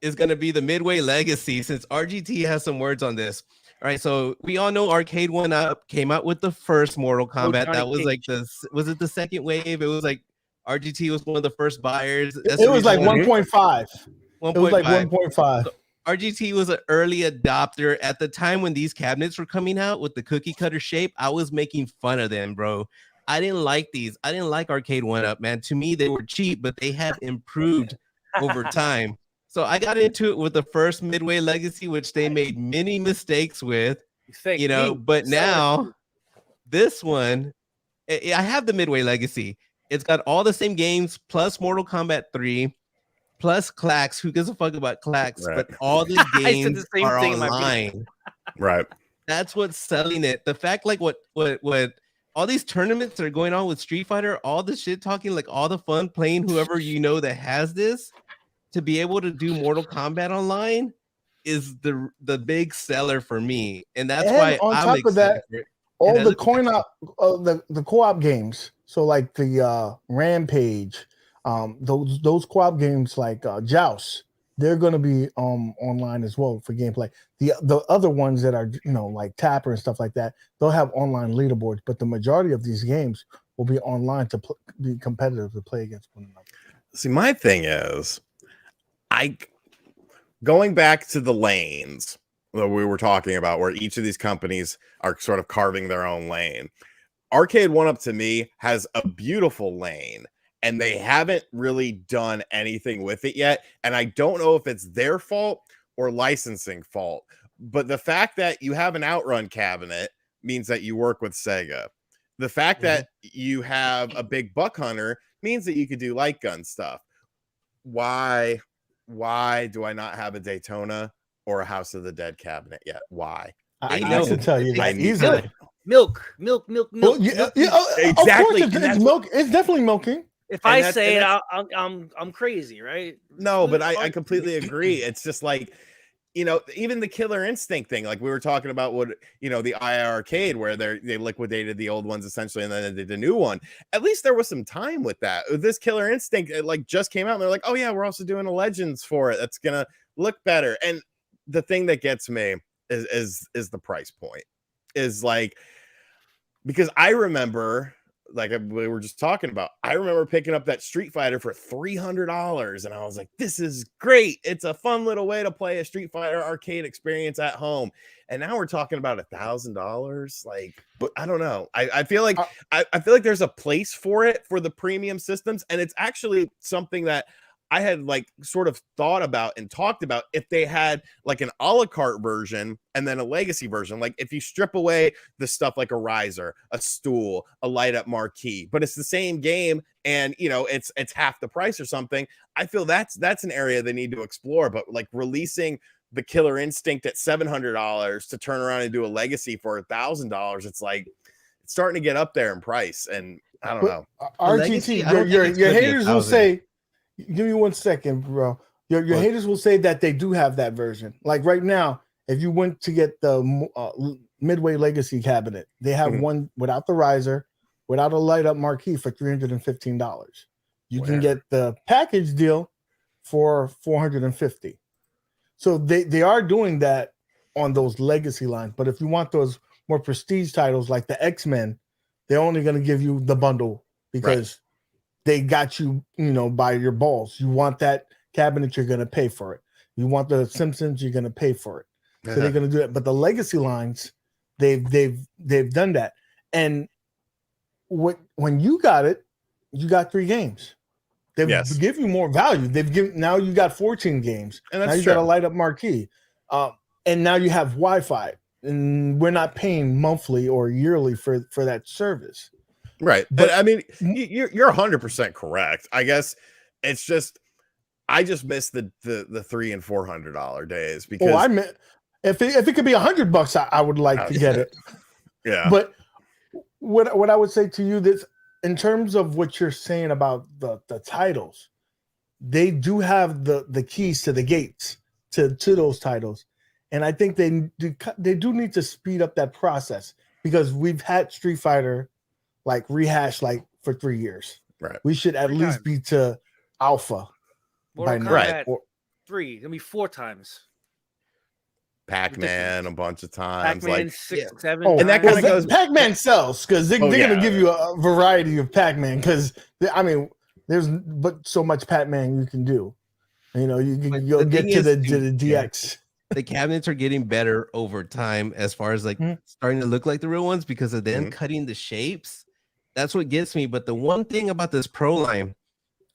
is going to be the Midway Legacy, since RGT has some words on this. All right, so we all know Arcade1Up came out with the first Mortal Kombat. That was like was it the second wave? It was like RGT was one of the first buyers. It was like 1.5. It was like 1.5. So RGT was an early adopter at the time when these cabinets were coming out with the cookie cutter shape. I was making fun of them, bro. I didn't like these. I didn't like Arcade1Up, man. To me, they were cheap, but they have improved over time. So I got into it with the first Midway Legacy, which they made many mistakes with, but now this one, I have the Midway Legacy. It's got all the same games plus Mortal Kombat 3 plus Clax. Who gives a fuck about Clax? Right. But all the games are online. Right. That's what's selling it. The fact, like what all these tournaments that are going on with Street Fighter, all the shit talking, like all the fun playing whoever that has this, to be able to do Mortal Kombat online is the big seller for me. And that's why on I'm top excited of that, for it. all the the co-op games. So like the Rampage, those co-op games like Joust, they're going to be online as well for gameplay. The other ones that are like Tapper and stuff like that, they'll have online leaderboards, but the majority of these games will be online to be competitive to play against one another. See, my thing is, going back to the lanes that we were talking about, where each of these companies are sort of carving their own lane. Arcade1Up to me has a beautiful lane, and they haven't really done anything with it yet. And I don't know if it's their fault or licensing fault, but the fact that you have an Outrun cabinet means that you work with Sega. The fact that you have a big Buck Hunter means that you could do light gun stuff. Why do I not have a Daytona or a House of the Dead cabinet yet? Why? I can tell you that easily. Milk. Well, exactly. Of course, it's milk. It's definitely milking. If I say it, I'm crazy, right? No, but I completely agree. It's just like, you know, even the Killer Instinct thing, like we were talking about what, you know, the II Arcade, where they liquidated the old ones essentially, and then they did the new one. At least there was some time with that. This Killer Instinct, it like just came out, and they're like, oh yeah, we're also doing a Legends for it. That's gonna look better. And the thing that gets me is the price point. Is like, because I remember, like we were just talking about, I remember picking up that Street Fighter for $300, and I was like, this is great. It's a fun little way to play a Street Fighter arcade experience at home. And now we're talking about $1,000. Like, but I don't know. I feel like I feel like there's a place for it for the premium systems, and it's actually something that I had like sort of thought about and talked about if they had like an a la carte version and then a legacy version. Like if you strip away the stuff like a riser, a stool, a light up marquee, but it's the same game and you know it's half the price or something. I feel that's an area they need to explore. But like releasing the Killer Instinct at $700 to turn around and do a legacy for $1,000, it's like it's starting to get up there in price. And I don't know. RGT, your haters will say. Give me 1 second, bro. Your haters will say that they do have that version. Like right now, if you went to get the Midway Legacy cabinet, they have one without the riser, without a light up marquee for $315. You can get the package deal for $450. So they are doing that on those legacy lines. But if you want those more prestige titles like the X-Men, they're only going to give you the bundle because they got you, you know, by your balls. You want that cabinet, you're going to pay for it. You want the Simpsons, you're going to pay for it. So they're going to do that. But the legacy lines, they've done that. And when you got it, you got 3 games. They give you more value. Now you got 14 games. And now you got a light up marquee. And now you have Wi-Fi. And we're not paying monthly or yearly for that service. Right. But I mean, you're 100% correct. I guess it's just I just miss the $300 and $400 days because I meant if it could be $100, I would like to get it. Yeah. But what I would say to you this in terms of what you're saying about the titles, they do have the keys to the gates to those titles. And I think they do need to speed up that process because we've had Street Fighter like rehash like for 3 years. Right. We should at least be to alpha by now. Right. 3, gonna be 4 times. Pac-Man a bunch of times. Pac-Man like 6, 7. And that kind of goes. Pac-Man sells because they're gonna give you a variety of Pac-Man because I mean there's but so much Pac-Man you can do. You know, you'll get to the DX. The cabinets are getting better over time as far as like starting to look like the real ones because of them cutting the shapes. That's what gets me. But the one thing about this Pro line,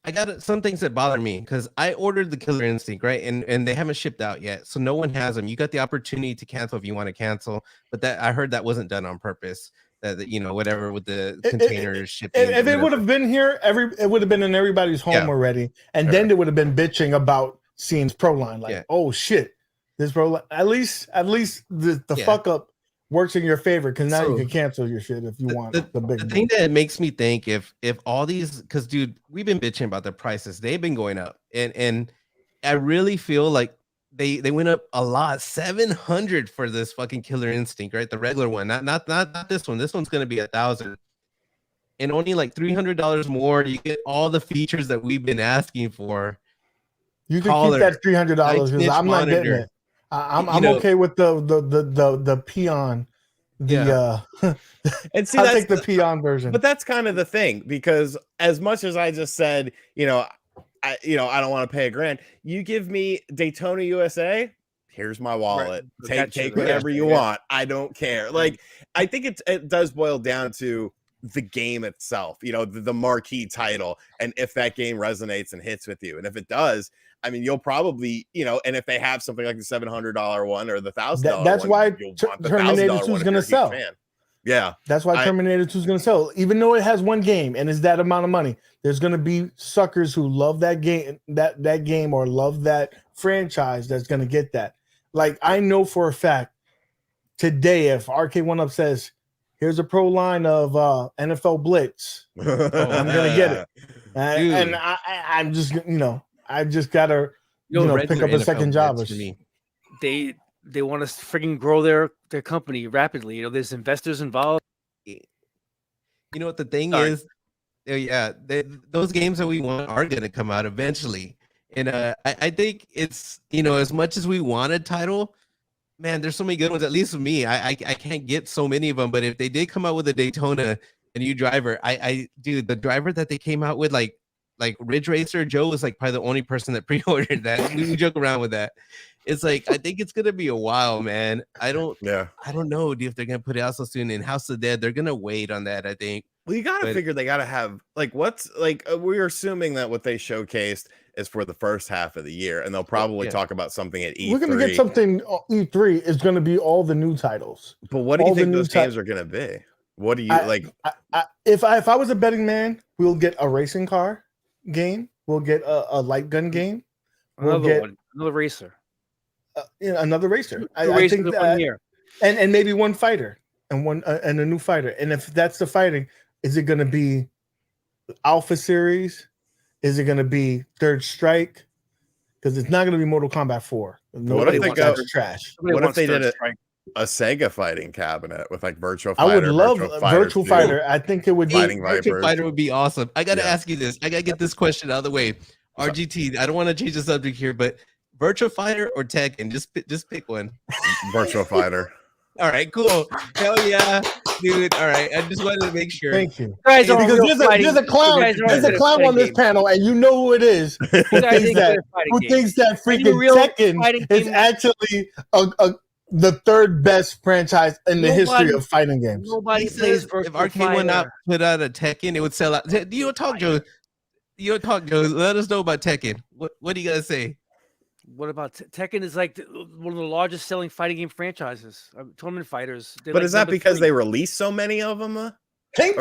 I got some things that bother me because I ordered the Killer Instinct, right? And they haven't shipped out yet. So no one has them. You got the opportunity to cancel if you want to cancel. But that I heard that wasn't done on purpose. That you know, whatever with the containers shipping. If it would have been here, it would have been in everybody's home already. And then they would have been bitching about seeing Pro line. Like, oh shit. This Pro at least the fuck up works in your favor because now you can cancel your shit if you want the big. The thing that makes me think if all these because dude, we've been bitching about the prices, they've been going up, and I really feel like they went up a lot. $700 for this fucking Killer Instinct, right? The regular one, not this one. This one's gonna be $1,000, and only like $300 more. You get all the features that we've been asking for. You can keep that $300 because I'm not getting it. I'm okay with the peon. And see, I'll take the peon version. But that's kind of the thing because as much as I just said, you know, I don't want to pay $1,000. You give me Daytona USA. Here's my wallet. Take whatever you want. I don't care. Like, I think it does boil down to the game itself, the marquee title, and if that game resonates and hits with you. And if it does, I mean, you'll probably, and if they have something like the $700 one or the $1,000 that's one, why you'll want the Terminator $1,000 2 one is if going you're to a huge sell. fan. Yeah, that's why Terminator 2 is going to sell, even though it has one game and is that amount of money. There's going to be suckers who love that game, that game, or love that franchise that's going to get that. Like, I know for a fact today, if Arcade1Up says, "Here's a pro line of NFL Blitz," I'm going to get it, and I'm just, I just gotta, pick up a second job. For me. They want to freaking grow their company rapidly. There's investors involved. You know what the thing is? Yeah, those games that we want are going to come out eventually. And I think it's, as much as we want a title, man, there's so many good ones. At least for me, I can't get so many of them. But if they did come out with a Daytona, a new driver, dude, the driver that they came out with, like Ridge Racer, Joe was like probably the only person that pre-ordered that. We joke around with that. It's like, I think it's gonna be a while, man. I don't know, dude, if they're gonna put it out so soon. In House of Dead, they're gonna wait on that, I think. Well, you gotta figure they gotta have we're assuming that what they showcased is for the first half of the year, and they'll probably talk about something at E3. We're gonna get something. E3 is gonna be all the new titles. But what do you think those games are gonna be? What do you like? If I was a betting man, we'll get a racing car game. We'll get a light gun game. Another racer. Another racer. I think that, and maybe one fighter and and a new fighter. And if that's the fighting, is it going to be Alpha Series? Is it going to be Third Strike? Because it's not going to be Mortal Kombat 4. What if they go trash? What if they did a Sega fighting cabinet with like Virtual Fighter? I would love Virtual Fighter. I think it would be Virtual Fighter would be awesome. I got to ask you this. I got to get this question out of the way. RGT, I don't want to change the subject here, but Virtual Fighter or Tekken? Just pick one. Virtual Fighter. All right, cool. Hell yeah, dude. All right, I just wanted to make sure. Thank you. Guys, because there's a clown. There's a clown on this panel, and you know who it is. Who thinks that freaking Tekken is actually the third best franchise in the history of fighting games. Nobody plays Virtual Fighter. If Arcade1Up put out a Tekken, it would sell out. You talk, Joe. Let us know about Tekken. What do you guys say? What about Tekken? Is like one of the largest selling fighting game franchises. Tournament fighters. But is that because they released so many of them? Or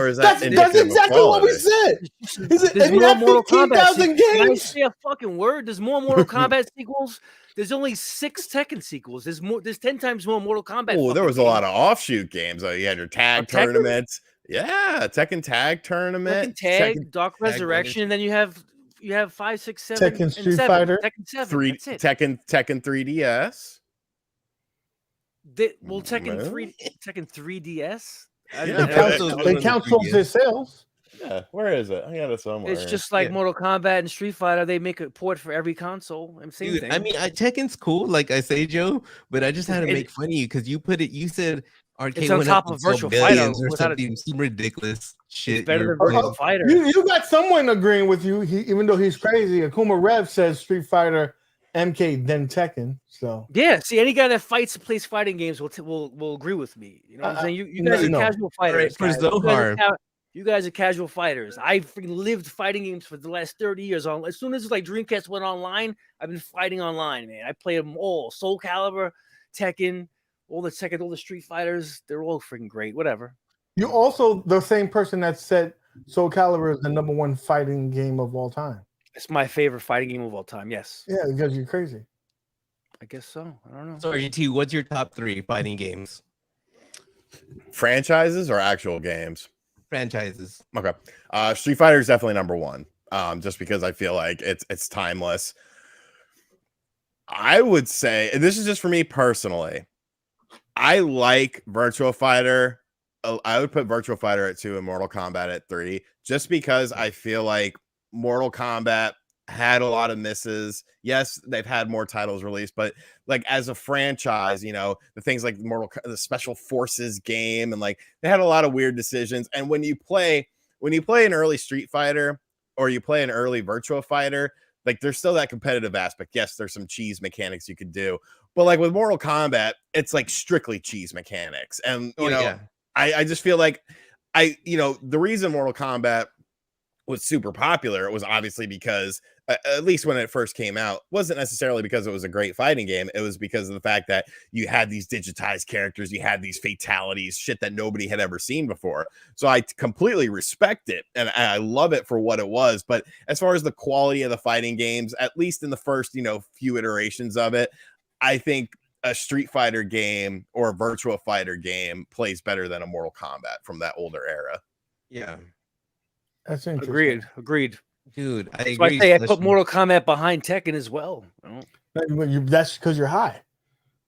is that's exactly what we said. There's more Mortal Kombat games. Can I say a fucking word? There's more Mortal Kombat sequels. There's only 6 Tekken sequels. There's 10 times more Mortal Kombat. Oh, there was a lot of offshoot games. You had your tag tournaments. Yeah, Tekken tag tournament. Tekken tag, Dark Resurrection, and then you have 5, 6, 7, Tekken Street Fighter, Tekken 7. 3, Tekken 3DS. Tekken 3DS. They count their sales. Yeah, where is it? I got it somewhere. It's just like Mortal Kombat and Street Fighter. They make a port for every console. Same thing. I mean, Tekken's cool, like I say, Joe, but I just had to make fun of you because you said Arcade on top of Virtual Fighter or something ridiculous shit. It's better than Virtual Fighter. You got someone agreeing with you, even though he's crazy. Akuma Rev says Street Fighter, MK, then Tekken. So yeah, see, any guy that fights and plays fighting games will agree with me. You know what I'm saying? You guys are casual fighters. You guys are casual fighters. I freaking lived fighting games for the last 30 years. As soon as like Dreamcast went online, I've been fighting online, man. I played them all. Soul Calibur, Tekken, all the Street Fighters. They're all freaking great. Whatever. You're also the same person that said Soul Calibur is the #1 fighting game of all time. It's my favorite fighting game of all time. Yes. Yeah, because you're crazy. I guess so. I don't know. So, RGT, what's your top 3 fighting games? Franchises or actual games? Franchises. Okay. Street Fighter is definitely #1. Just because I feel like it's timeless. I would say, and this is just for me personally, I like Virtual Fighter. I would put Virtual Fighter at 2 and Mortal Kombat at 3, just because I feel like Mortal Kombat had a lot of misses. Yes, they've had more titles released, but like as a franchise, the things like the Special Forces game, and like they had a lot of weird decisions. And when you play an early Street Fighter or you play an early Virtual Fighter, like there's still that competitive aspect. Yes, there's some cheese mechanics you could do, but like with Mortal Kombat, it's like strictly cheese mechanics. And you know, I just feel like the reason Mortal Kombat was super popular, it was obviously because at least when it first came out, wasn't necessarily because it was a great fighting game. It was because of the fact that you had these digitized characters, you had these fatalities, shit that nobody had ever seen before. So I completely respect it and I love it for what it was. But as far as the quality of the fighting games, at least in the first, few iterations of it, I think a Street Fighter game or a Virtua Fighter game plays better than a Mortal Kombat from that older era. Yeah. That's interesting. Agreed. Dude, I agree. So I say I put Mortal Kombat behind Tekken as well. That's because you're high.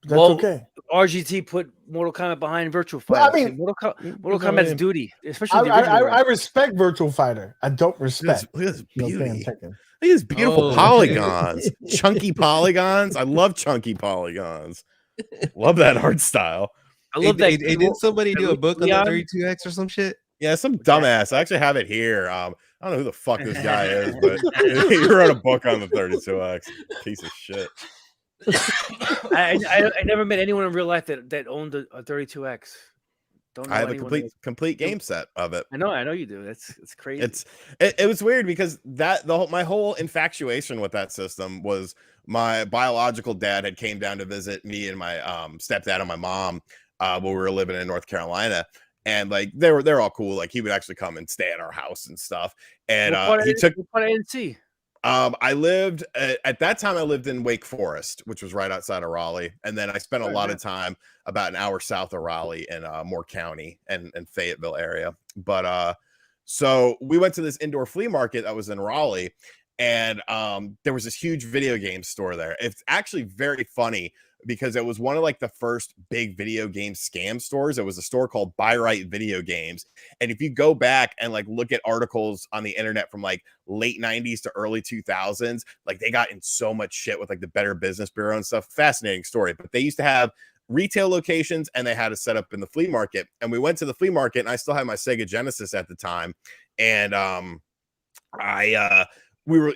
That's okay. RGT put Mortal Kombat behind Virtual Fighter. I mean, Mortal Kombat's duty, especially the original. I respect Virtual Fighter. I don't respect. Look at this beauty. Tekken. Look at these beautiful polygons, chunky polygons. I love chunky polygons. Love that art style. I love that. Hey, didn't somebody do a book on the 32X or some shit? Yeah, some dumbass. I actually have it here. I don't know who the fuck this guy is, but he wrote a book on the 32X. Piece of shit. I never met anyone in real life that owned a 32X. I have a complete game set of it. I know you do. It's crazy. It was weird because my whole infatuation with that system was my biological dad had came down to visit me and my stepdad and my mom when we were living in North Carolina. And like they're all cool. Like he would actually come and stay at our house and stuff. And he took. What I didn't see. I lived at that time. I lived in Wake Forest, which was right outside of Raleigh, and then I spent a lot of time about an hour south of Raleigh in Moore County and Fayetteville area. But so we went to this indoor flea market that was in Raleigh, and there was this huge video game store there. It's actually very funny because it was one of like the first big video game scam stores. It was a store called Buy Right Video Games. And if you go back and like look at articles on the internet from like late 90s to early 2000s, like they got in so much shit with like the Better Business Bureau and stuff. Fascinating story. But they used to have retail locations and they had to set up in the flea market. And we went to the flea market and I still had my Sega Genesis at the time. And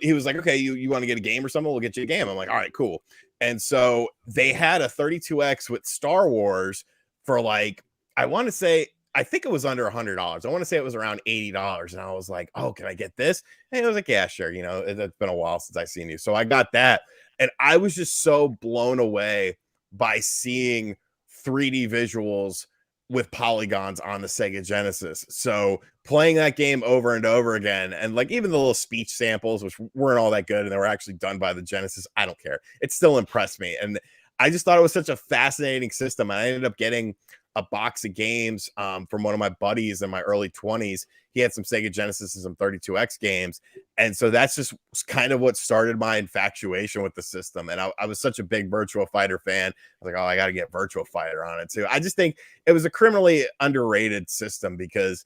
he was like, okay, you want to get a game or something? We'll get you a game. I'm like, all right, cool. And so they had a 32X with Star Wars for like, I think it was under $100. I want to say it was around $80. And I was like, oh, can I get this? And I was like, yeah, sure. It's been a while since I've seen you. So I got that. And I was just so blown away by seeing 3D visuals with polygons on the Sega Genesis. So playing that game over and over again, and like even the little speech samples, which weren't all that good and they were actually done by the Genesis, I don't care. It still impressed me. And I just thought it was such a fascinating system. And I ended up getting a box of games from one of my buddies in my early 20s. He had some Sega Genesis and some 32X games. And so that's just kind of what started my infatuation with the system. And I was such a big Virtua Fighter fan. I was like, oh, I got to get Virtua Fighter on it too. I just think it was a criminally underrated system because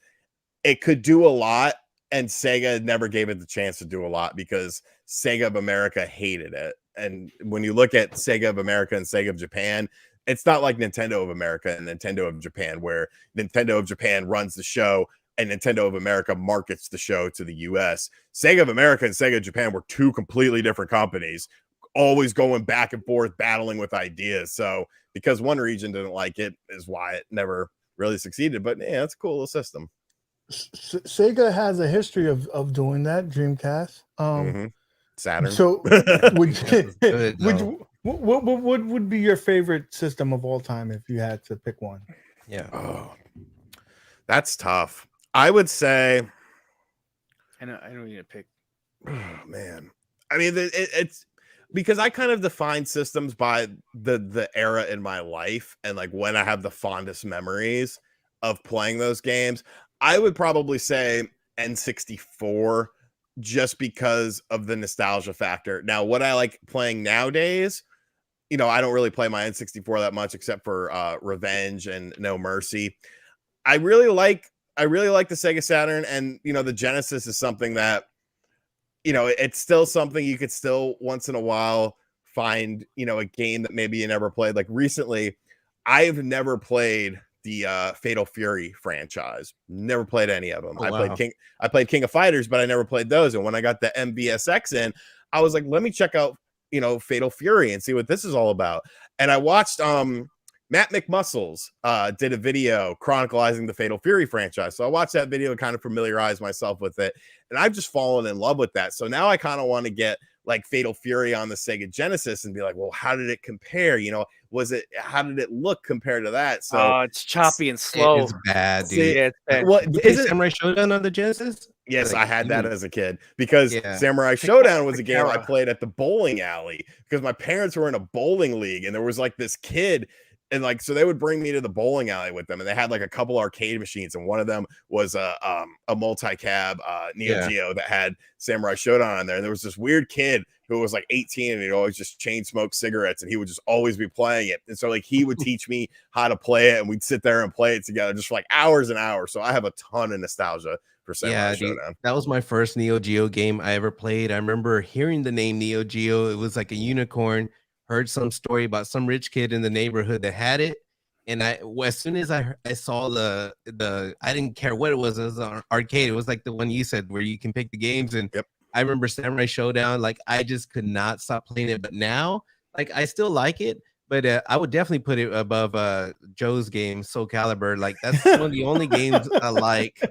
it could do a lot. And Sega never gave it the chance to do a lot because Sega of America hated it. And when you look at Sega of America and Sega of Japan, it's not like Nintendo of America and Nintendo of Japan, where Nintendo of Japan runs the show and Nintendo of America markets the show to the US. Sega of America and Sega of Japan were two completely different companies, always going back and forth, battling with ideas. So because one region didn't like it is why it never really succeeded. But yeah, it's a cool little system. Sega has a history of doing that. Dreamcast, Saturn. So what would be your favorite system of all time if you had to pick one? Yeah. Oh, that's tough. I would say. I know you're gonna pick. Oh man, I mean it's because I kind of define systems by the era in my life and like when I have the fondest memories of playing those games. I would probably say N64 just because of the nostalgia factor. Now, what I like playing nowadays, I don't really play my N64 that much except for Revenge and No Mercy. I really like the Sega Saturn, and the Genesis is something that it's still something you could still once in a while find a game that maybe you never played. Like recently, I've never played the Fatal Fury franchise. Never played any of them. Oh, I played King of Fighters, but I never played those. And when I got the MVSX in, I was like, let me check out, Fatal Fury and see what this is all about. And I watched Matt McMuscles did a video chronicling the Fatal Fury franchise. So I watched that video and kind of familiarized myself with it. And I've just fallen in love with that. So now I kind of want to get like Fatal Fury on the Sega Genesis and be like, well, how did it compare? How did it look compared to that? So it's choppy and slow. It's bad, dude. Yeah, it's bad. What is it? Samurai Showdown on the Genesis? Yes, Like, I had that as a kid because Yeah. Samurai Showdown was a game I Takara. played at the bowling alley because my parents were in a bowling league and there was like this kid and like so they would bring me to the bowling alley with them and they had like a couple arcade machines and one of them was a multi-cab Neo Geo that had Samurai Showdown on there and there was this weird kid who was like 18 and he'd always just chain smoke cigarettes and he would just always be playing it and so like he would teach me how to play it and we'd sit there and play it together just for like hours and hours. So I have a ton of nostalgia for Samurai dude, Showdown. that was my first Neo Geo game I ever played. I remember hearing the name Neo Geo. It was like a unicorn. Heard some story about some rich kid in the neighborhood that had it, and as soon as I saw the I didn't care what it was an arcade. It was like the one you said where you can pick the games, and Yep. I remember Samurai Showdown. Like I just could not stop playing it. But now, like I still like it, but I would definitely put it above Joe's game, Soul Calibur. Like that's one of the only games I like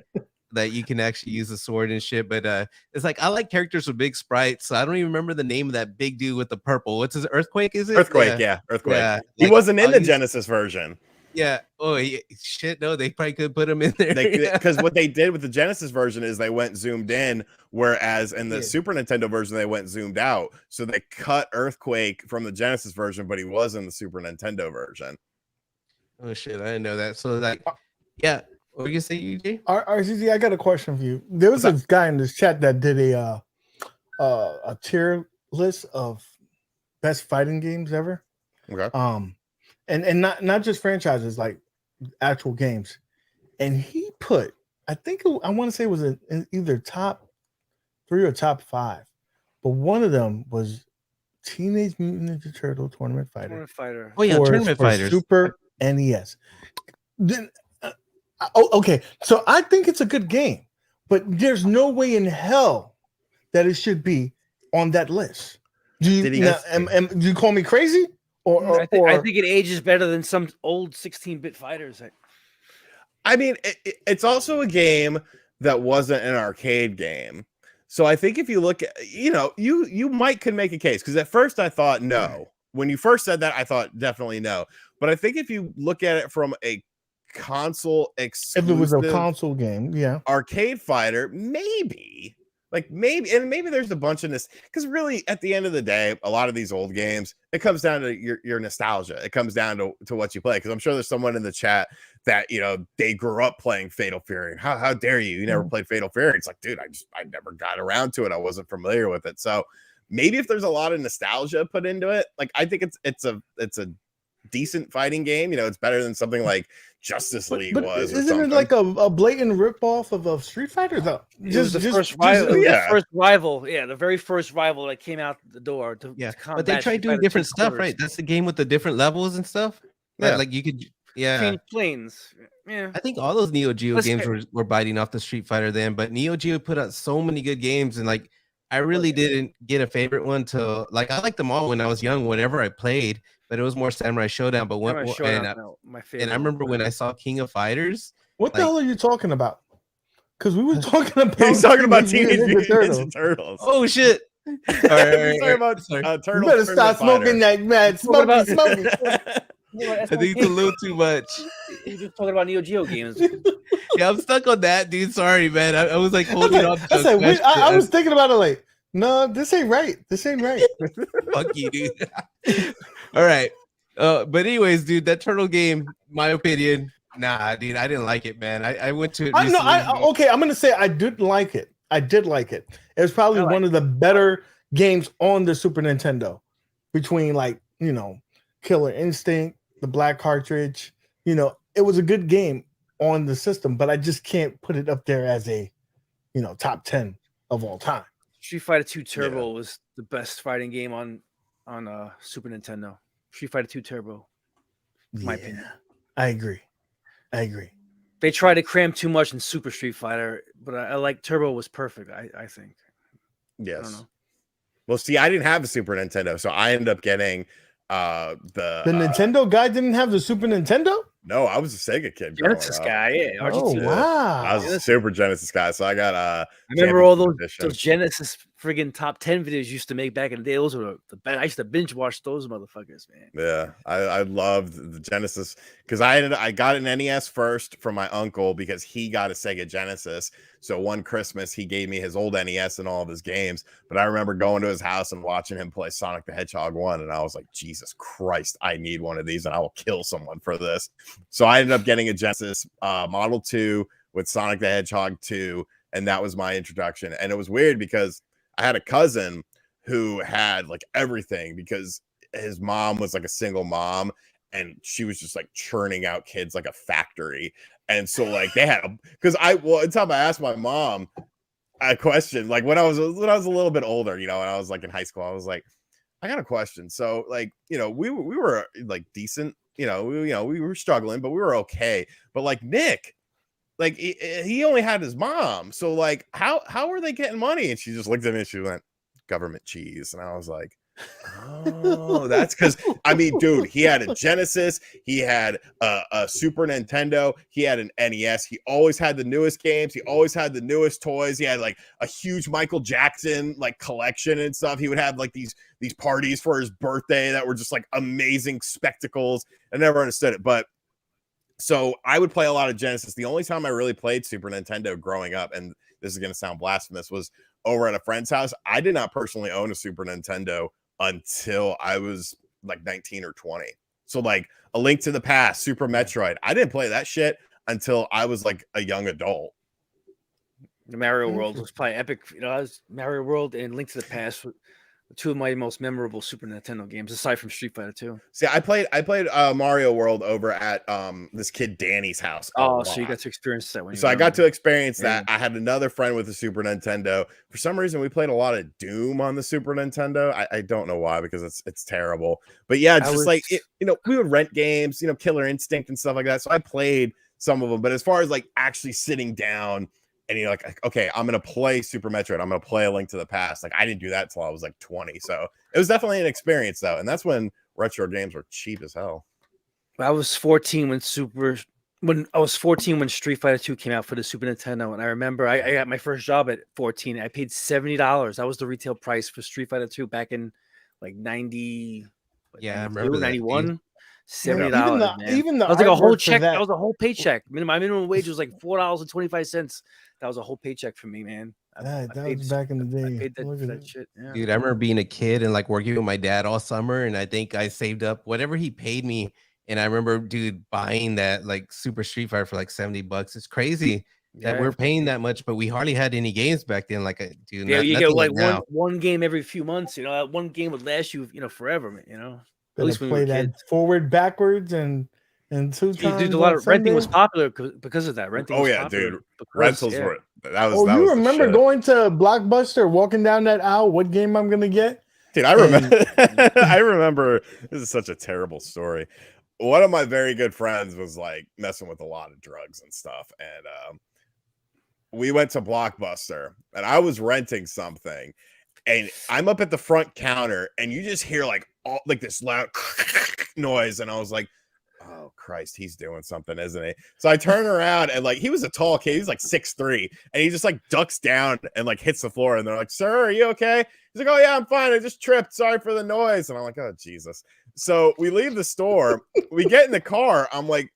that you can actually use a sword and shit. But it's like I like characters with big sprites. So I don't even remember the name of that big dude with the purple. What's his Earthquake? Is it Earthquake? Yeah, Earthquake. Yeah, He like, wasn't in the these- Genesis version. Yeah. Oh shit. No, they probably could put him in there. Because what they did with the Genesis version is they went zoomed in, whereas in the Super Nintendo version they went zoomed out. So they cut Earthquake from the Genesis version, but he was in the Super Nintendo version. Oh shit, I didn't know that. So like, yeah. What were you say, UJ? RGT, I got a question for you. There was a guy in this chat that did a tier list of best fighting games ever. Okay. And not just franchises, like actual games. And he put, I want to say it was in either top 3 or top 5, but one of them was Teenage Mutant Ninja Turtle Tournament Fighter. Tournament Fighter. Oh yeah, Tournament for Fighters. Super NES. Then, okay. So I think it's a good game, but there's no way in hell that it should be on that list. Do you, do you call me crazy? I think it ages better than some old 16-bit fighters. I mean, it's also a game that wasn't an arcade game. So I think if you look at, you might could make a case because at first I thought no. When you first said that, I thought definitely no. But I think if you look at it from a console exclusive, if it was a console game, yeah, arcade fighter, maybe there's a bunch of this because really at the end of the day, a lot of these old games, it comes down to your nostalgia. It comes down to what you play. Because I'm sure there's someone in the chat that they grew up playing Fatal Fury. How dare you never played Fatal Fury? It's like, dude, I never got around to it. I wasn't familiar with it. So maybe if there's a lot of nostalgia put into it, like I think it's a decent fighting game. It's better than something like Justice League was. Isn't it like a blatant ripoff of Street Fighter though? The first rival. Yeah, the very first rival that came out the door to but they tried doing different stuff, right? That's the game with the different levels and stuff. Yeah, like you could change planes. Yeah, I think all those Neo Geo games were biting off the Street Fighter then, but Neo Geo put out so many good games and like I really didn't get a favorite one till like I liked them all when I was young, whenever I played, but it was more Samurai Showdown. But my favorite. And I remember when I saw King of Fighters. What the hell are you talking about? Because we were talking about He's talking about Teenage Mutant Ninja Turtles. Oh shit! All right, Turtles. You better stop smoking that, man. Smoking. I think it's a little too much. You're just talking about Neo Geo games. Yeah, I'm stuck on that, dude. Sorry, man. I was like holding on. I was thinking about it like, no, this ain't right. This ain't right. Fuck you, dude. All right. But anyways, dude, that turtle game, my opinion, nah, dude, I didn't like it, man. I went to it recently. Okay, I'm gonna say I did like it. I did like it. It was probably one of the better games on the Super Nintendo, between Killer Instinct, the black cartridge. It was a good game on the system, but I just can't put it up there as a top 10 of all time. Street Fighter 2 Turbo was the best fighting game on Super Nintendo. Street Fighter 2 Turbo, my opinion. I agree. They tried to cram too much in Super Street Fighter, but I like Turbo was perfect. I think. Yes. I don't know. Well, see, I didn't have a Super Nintendo, so I ended up getting The Nintendo guy didn't have the Super Nintendo? No, I was a Sega kid. growing Genesis up. guy, yeah. Oh, RGT. wow. I was a Super Genesis guy, so I got I remember all those edition. Genesis friggin' top 10 videos used to make back in the day. Those were the best. I used to binge watch those motherfuckers, man. Yeah, I loved the Genesis because I got an NES first from my uncle because he got a Sega Genesis. So one Christmas he gave me his old NES and all of his games. But I remember going to his house and watching him play Sonic the Hedgehog 1, and I was like, Jesus Christ, I need one of these, and I will kill someone for this. So I ended up getting a Genesis Model 2 with Sonic the Hedgehog 2, and that was my introduction. And it was weird because I had a cousin who had like everything because his mom was like a single mom and she was just like churning out kids like a factory. And so like they had one time I asked my mom a question, like when I was a little bit older, you know, and I was like in high school, I was like, I got a question. So like, you know, we were like decent, we were struggling, but we were okay. But like Nick, like he only had his mom. So like how are they getting money? And she just looked at me and she went, government cheese. And I was like, oh, that's because I mean, dude, he had a Genesis, he had a Super Nintendo, he had an NES, he always had the newest games, he always had the newest toys, he had like a huge Michael Jackson like collection and stuff. He would have like these parties for his birthday that were just like amazing spectacles. I never understood it, but so I would play a lot of Genesis. The only time I really played Super Nintendo growing up, and this is going to sound blasphemous, was over at a friend's house. I did not personally own a Super Nintendo until I was like 19 or 20. So like A Link to the Past, Super Metroid. I didn't play that shit until I was like a young adult. The Mario World was probably epic. You know, I was Mario World and Link to the Past were two of my most memorable Super Nintendo games, aside from Street Fighter 2. See, I played Mario World over at this kid Danny's house. Oh, so you got to experience that when you So I got to experience that. I had another friend with a Super Nintendo. For some reason, we played a lot of Doom on the Super Nintendo. I don't know why, because it's terrible. But yeah, we would rent games, Killer Instinct and stuff like that. So I played some of them. But as far as like actually sitting down and you're like, okay, I'm going to play Super Metroid, I'm going to play A Link to the Past. Like, I didn't do that until I was like 20. So it was definitely an experience, though. And that's when retro games were cheap as hell. I was 14 when Street Fighter 2 came out for the Super Nintendo. And I remember I got my first job at 14. I paid $70. That was the retail price for Street Fighter 2 back in like 90. Yeah, I remember 91. $70. Even the that was like a whole artwork for check. that. That was a whole paycheck. My minimum wage was like $4.25. That was a whole paycheck for me, man. That was back in the day. I paid that shit. Yeah. Dude, I remember being a kid and like working with my dad all summer, and I think I saved up whatever he paid me. And I remember, dude, buying that like Super Street Fighter for like $70. It's crazy that we're paying that much, but we hardly had any games back then. Like, dude, you get like one game every few months. That one game would last you, forever, man. At least when play that forward, backwards, and 2 times. Dude, a lot of renting was popular because of that. Renting. Oh yeah, dude. Rentals were. That was. You remember going to Blockbuster, walking down that aisle? What game I'm gonna get? Dude, I remember. I remember. This is such a terrible story. One of my very good friends was like messing with a lot of drugs and stuff, and we went to Blockbuster, and I was renting something, and I'm up at the front counter, and you just hear like this loud noise, and I was like, oh Christ, he's doing something, isn't he? So I turn around, and like he was a tall kid, he's like 6'3", and he just like ducks down and like hits the floor, and they're like, sir, are you okay? He's like, oh yeah, I'm fine, I just tripped, sorry for the noise. And I'm like, oh Jesus. So we leave the store, we get in the car, I'm like,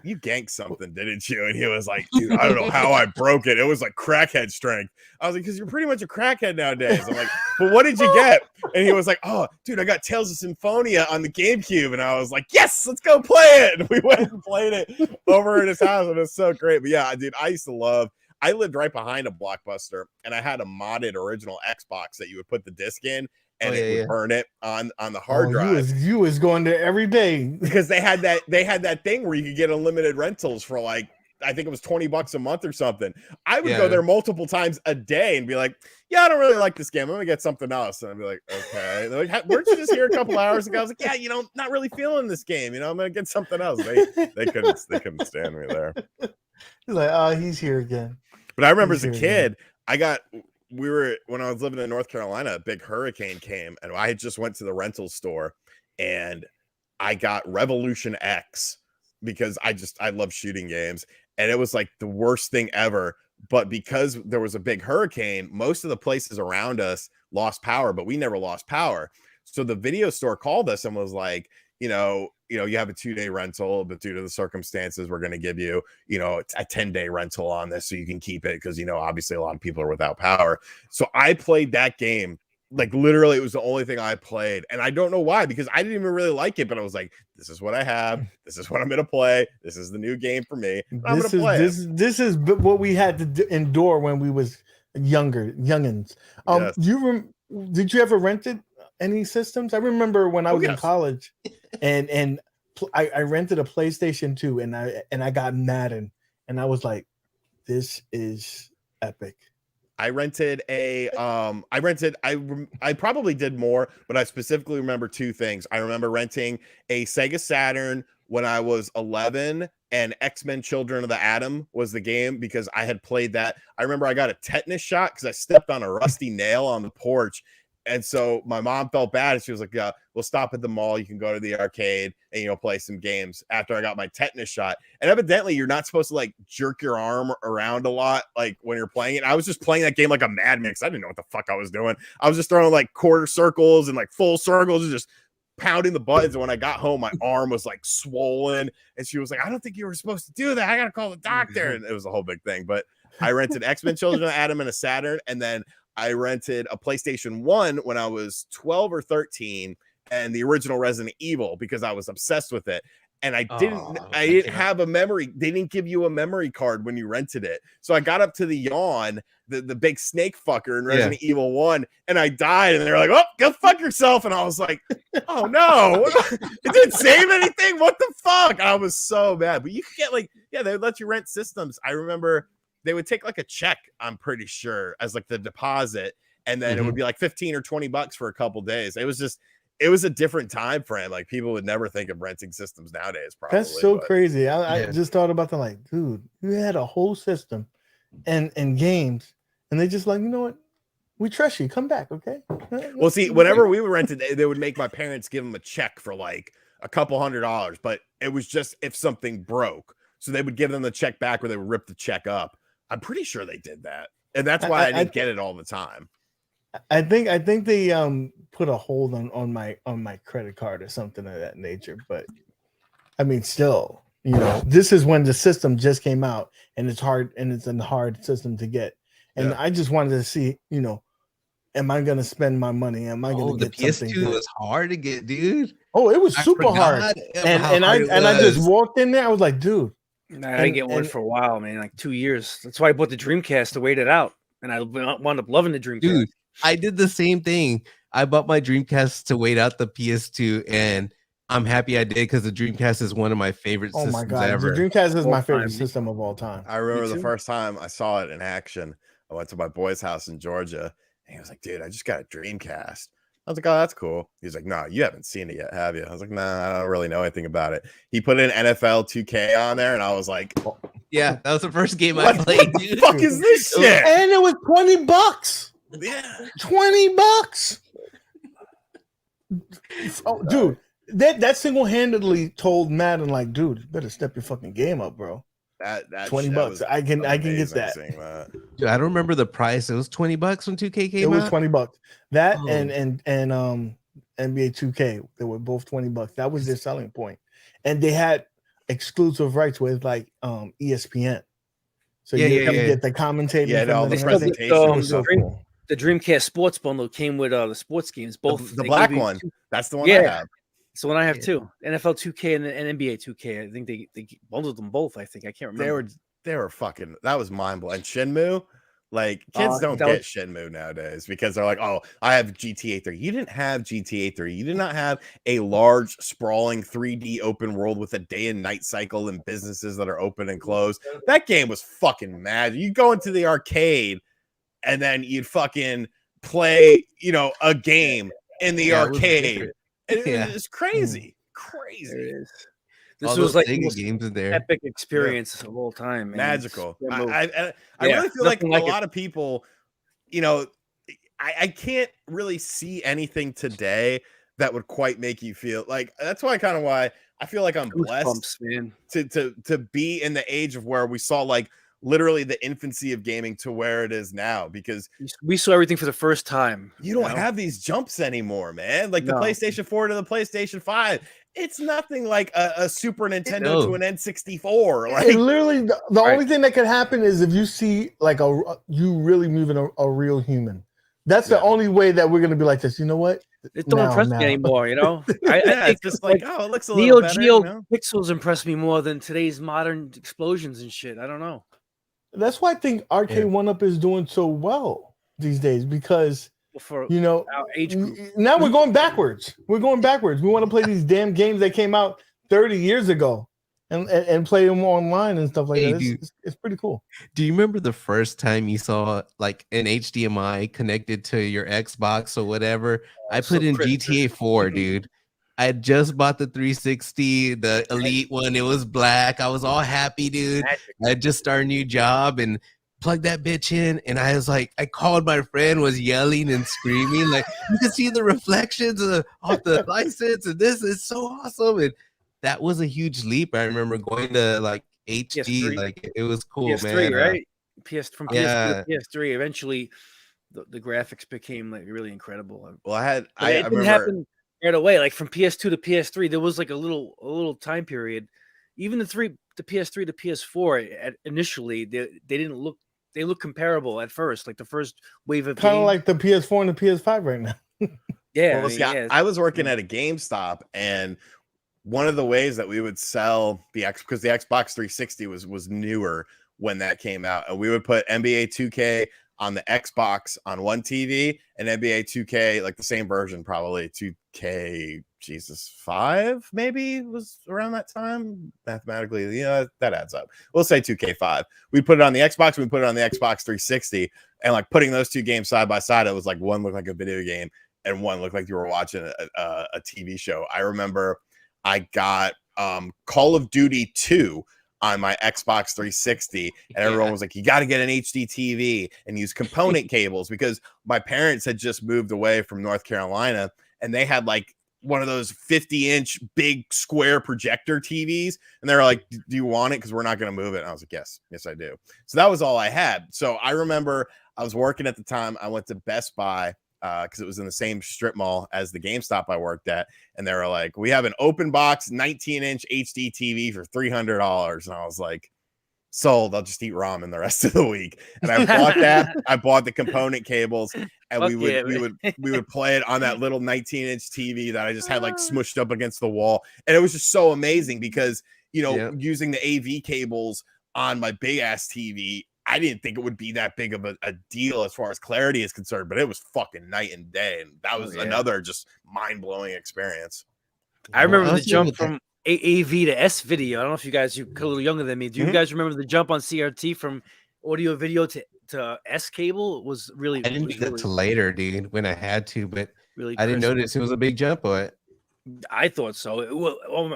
you ganked something, didn't you? And he was like, dude, I don't know how I broke it. It was like crackhead strength. I was like, because you're pretty much a crackhead nowadays. I'm like, but what did you get? And he was like, oh, dude, I got Tales of Symphonia on the GameCube. And I was like, yes, let's go play it. And we went and played it over at his house, and it was so great. But yeah, dude, I lived right behind a Blockbuster, and I had a modded original Xbox that you would put the disc in, and it would burn it on the hard drive. You was going there every day because they had that thing where you could get unlimited rentals for like, I think it was $20 a month or something. I would go there multiple times a day and be like, yeah, I don't really like this game, I'm gonna get something else. And I'd be like, okay. They're like, weren't you just here a couple hours ago? I was like, yeah, not really feeling this game, I'm gonna get something else. They couldn't stand me there. He's like, oh, he's here again. But I remember as a kid, I got when I was living in North Carolina, a big hurricane came, and I had just went to the rental store, and I got Revolution X because I love shooting games, and it was like the worst thing ever. But because there was a big hurricane, most of the places around us lost power, but we never lost power. So the video store called us and was like, you have a 2-day rental, but due to the circumstances, we're going to give you, a 10-day rental on this so you can keep it because, obviously a lot of people are without power. So I played that game. Like literally it was the only thing I played. And I don't know why, because I didn't even really like it, but I was like, this is what I have. This is what I'm going to play. This is the new game for me. I'm going to play this is what we had to endure when we was youngins. Yes. Did you ever rented any systems? I remember when I was in college and I rented a PlayStation 2 and I got Madden and I was like, this is epic. I rented I probably did more, but I specifically remember two things. I remember renting a Sega Saturn when I was 11, and X-Men Children of the Atom was the game because I had played that. I remember I got a tetanus shot because I stepped on a rusty nail on the porch. And so my mom felt bad, and she was like, yeah, we'll stop at the mall. You can go to the arcade and, play some games after I got my tetanus shot. And evidently you're not supposed to like jerk your arm around a lot, like when you're playing it. I was just playing that game like a madman. I didn't know what the fuck I was doing. I was just throwing like quarter circles and like full circles and just pounding the buttons. And when I got home, my arm was like swollen. And she was like, I don't think you were supposed to do that. I got to call the doctor. And it was a whole big thing. But I rented X-Men Children of the Atom and a Saturn. And then I rented a PlayStation 1 when I was 12 or 13 and the original Resident Evil because I was obsessed with it. And I didn't have a memory. They didn't give you a memory card when you rented it. So I got up to the yawn, the big snake fucker in Resident Evil 1, and I died. And they were like, oh, go fuck yourself. And I was like, oh no, it didn't save anything. What the fuck? I was so mad. But you could get they would let you rent systems. I remember they would take like a check, I'm pretty sure, as like the deposit. And then it would be like $15 or $20 for a couple days. It was a different time frame. Like people would never think of renting systems nowadays. Probably. That's so crazy. I just thought about that. Like, dude, you had a whole system and games, and they just like, you know what? We trust you. Come back, okay? Well, see, whenever we were rented, they would make my parents give them a check for like a couple $100, but it was just if something broke. So they would give them the check back, or they would rip the check up. I'm pretty sure they did that, and that's why I didn't get it all the time. I think they put a hold on my credit card or something of that nature. But I mean, still, this is when the system just came out, and it's hard, and it's a hard system to get. And I just wanted to see, am I gonna spend my money? Am I gonna get the something? PS2 was hard to get, dude. Oh, it was super hard. And I just walked in there. I was like, dude. I didn't get one for a while, man, like 2 years. That's why I bought the Dreamcast to wait it out. And I wound up loving the Dreamcast. Dude, I did the same thing. I bought my Dreamcast to wait out the PS2, and I'm happy I did because the Dreamcast is one of my favorite systems ever. The Dreamcast is my favorite system of all time. I remember the first time I saw it in action. I went to my boy's house in Georgia, and he was like, dude, I just got a Dreamcast. I was like, oh, that's cool. He's like, no, you haven't seen it yet, have you? I was like, nah, I don't really know anything about it. He put in NFL 2K on there, and I was like, yeah, that was the first game I played. What the fuck is this shit? And it was $20. Yeah, $20. Oh, dude, that single-handedly told Madden, like, dude, you better step your fucking game up, bro. That $20. I can get that. Dude, I don't remember the price. It was $20 when 2K came out. It was $20. That and NBA 2K, they were both $20. That was their selling point, and they had exclusive rights with like ESPN. So you get the commentating. Yeah, all the presentations. The Dreamcast Sports Bundle came with the sports games. Both the black one. That's the one I have. It's the one I have too. NFL 2K and NBA 2K. I think they bundled them both. I think I can't remember. They were fucking. That was mind blowing. And Shenmue, like kids don't get Shenmue nowadays because they're like, oh, I have GTA 3. You didn't have GTA 3. You did not have a large, sprawling 3D open world with a day and night cycle and businesses that are open and closed. That game was fucking mad. You go into the arcade and then you'd fucking play, a game in the arcade. It's crazy. This was like the most games in there. Epic experience of all time. Man. Magical. I really feel like a lot of people you know, I can't really see anything today that would quite make you feel like. That's why I feel like I'm blessed, man, to be in the age of where we saw like literally the infancy of gaming to where it is now, because we saw everything for the first time. you don't have these jumps anymore, man. Like the PlayStation 4 to the PlayStation 5, it's nothing like a Super Nintendo to an N64. Like, it literally, the only thing that could happen is if you see like you really moving a real human. That's the only way that we're gonna be like this. You know what? It don't impress me anymore. You know, I think it's just like, oh, it looks a little better. Neo Geo pixels impress me more than today's modern explosions and shit. I don't know. That's why I think Arcade1Up is doing so well these days, because you know, our age group. Now we're going backwards. We want to play these damn games that came out 30 years ago and play them online and stuff like that. It's pretty cool. Do you remember the first time you saw like an HDMI connected to your Xbox or whatever? I put in GTA 4, dude. I had just bought the 360, the Elite one. It was black. I was all happy, dude. I had just started a new job and plugged that bitch in. And I was like, I called my friend, was yelling and screaming. Like, you can see the reflections off the license. And this is so awesome. And that was a huge leap. I remember going to like HD. PS3. Like, it was cool, PS3, man. Right? From PS2 to PS3. Eventually, the graphics became like really incredible. Well, it didn't happen right away. Like from PS2 to PS3, there was like a little time period. Even the PS3 to PS4 initially, they look comparable at first. Like the first wave of kind of like the PS4 and the PS5 right now. Yeah, well, I was working at a GameStop, and one of the ways that we would sell because the Xbox 360 was newer when that came out, and we would put NBA 2K on the Xbox on one TV and NBA 2K, like the same version, probably 2K, 5 maybe was around that time. Mathematically, that adds up. We'll say 2K5. We put it on the Xbox, we put it on the Xbox 360, and like putting those two games side by side, it was like one looked like a video game and one looked like you were watching a TV show. I remember I got Call of Duty 2 on my Xbox 360, and everyone was like, you got to get an HD TV and use component cables, because my parents had just moved away from North Carolina, and they had like one of those 50-inch big square projector TVs, and they were like, do you want it? Because we're not going to move it. And I was like, yes, I do. So that was all I had. So I remember I was working at the time. I went to Best Buy because it was in the same strip mall as the GameStop I worked at. And they were like, we have an open box 19-inch HD TV for $300. And I was like, sold. I'll just eat ramen the rest of the week. And I bought that. I bought the component cables, and we would play it on that little 19-inch TV that I just had like smushed up against the wall. And it was just so amazing because, using the AV cables on my big ass TV, I didn't think it would be that big of a deal as far as clarity is concerned, but it was fucking night and day. And that was another just mind-blowing experience. I remember the jump from AV to S video. I don't know if you guys, you're a little younger than me. Do you guys remember the jump on CRT from audio video to S cable? It was really, I didn't do that till later, dude, when I had to, but really I didn't notice it was a big jump on it. I thought so.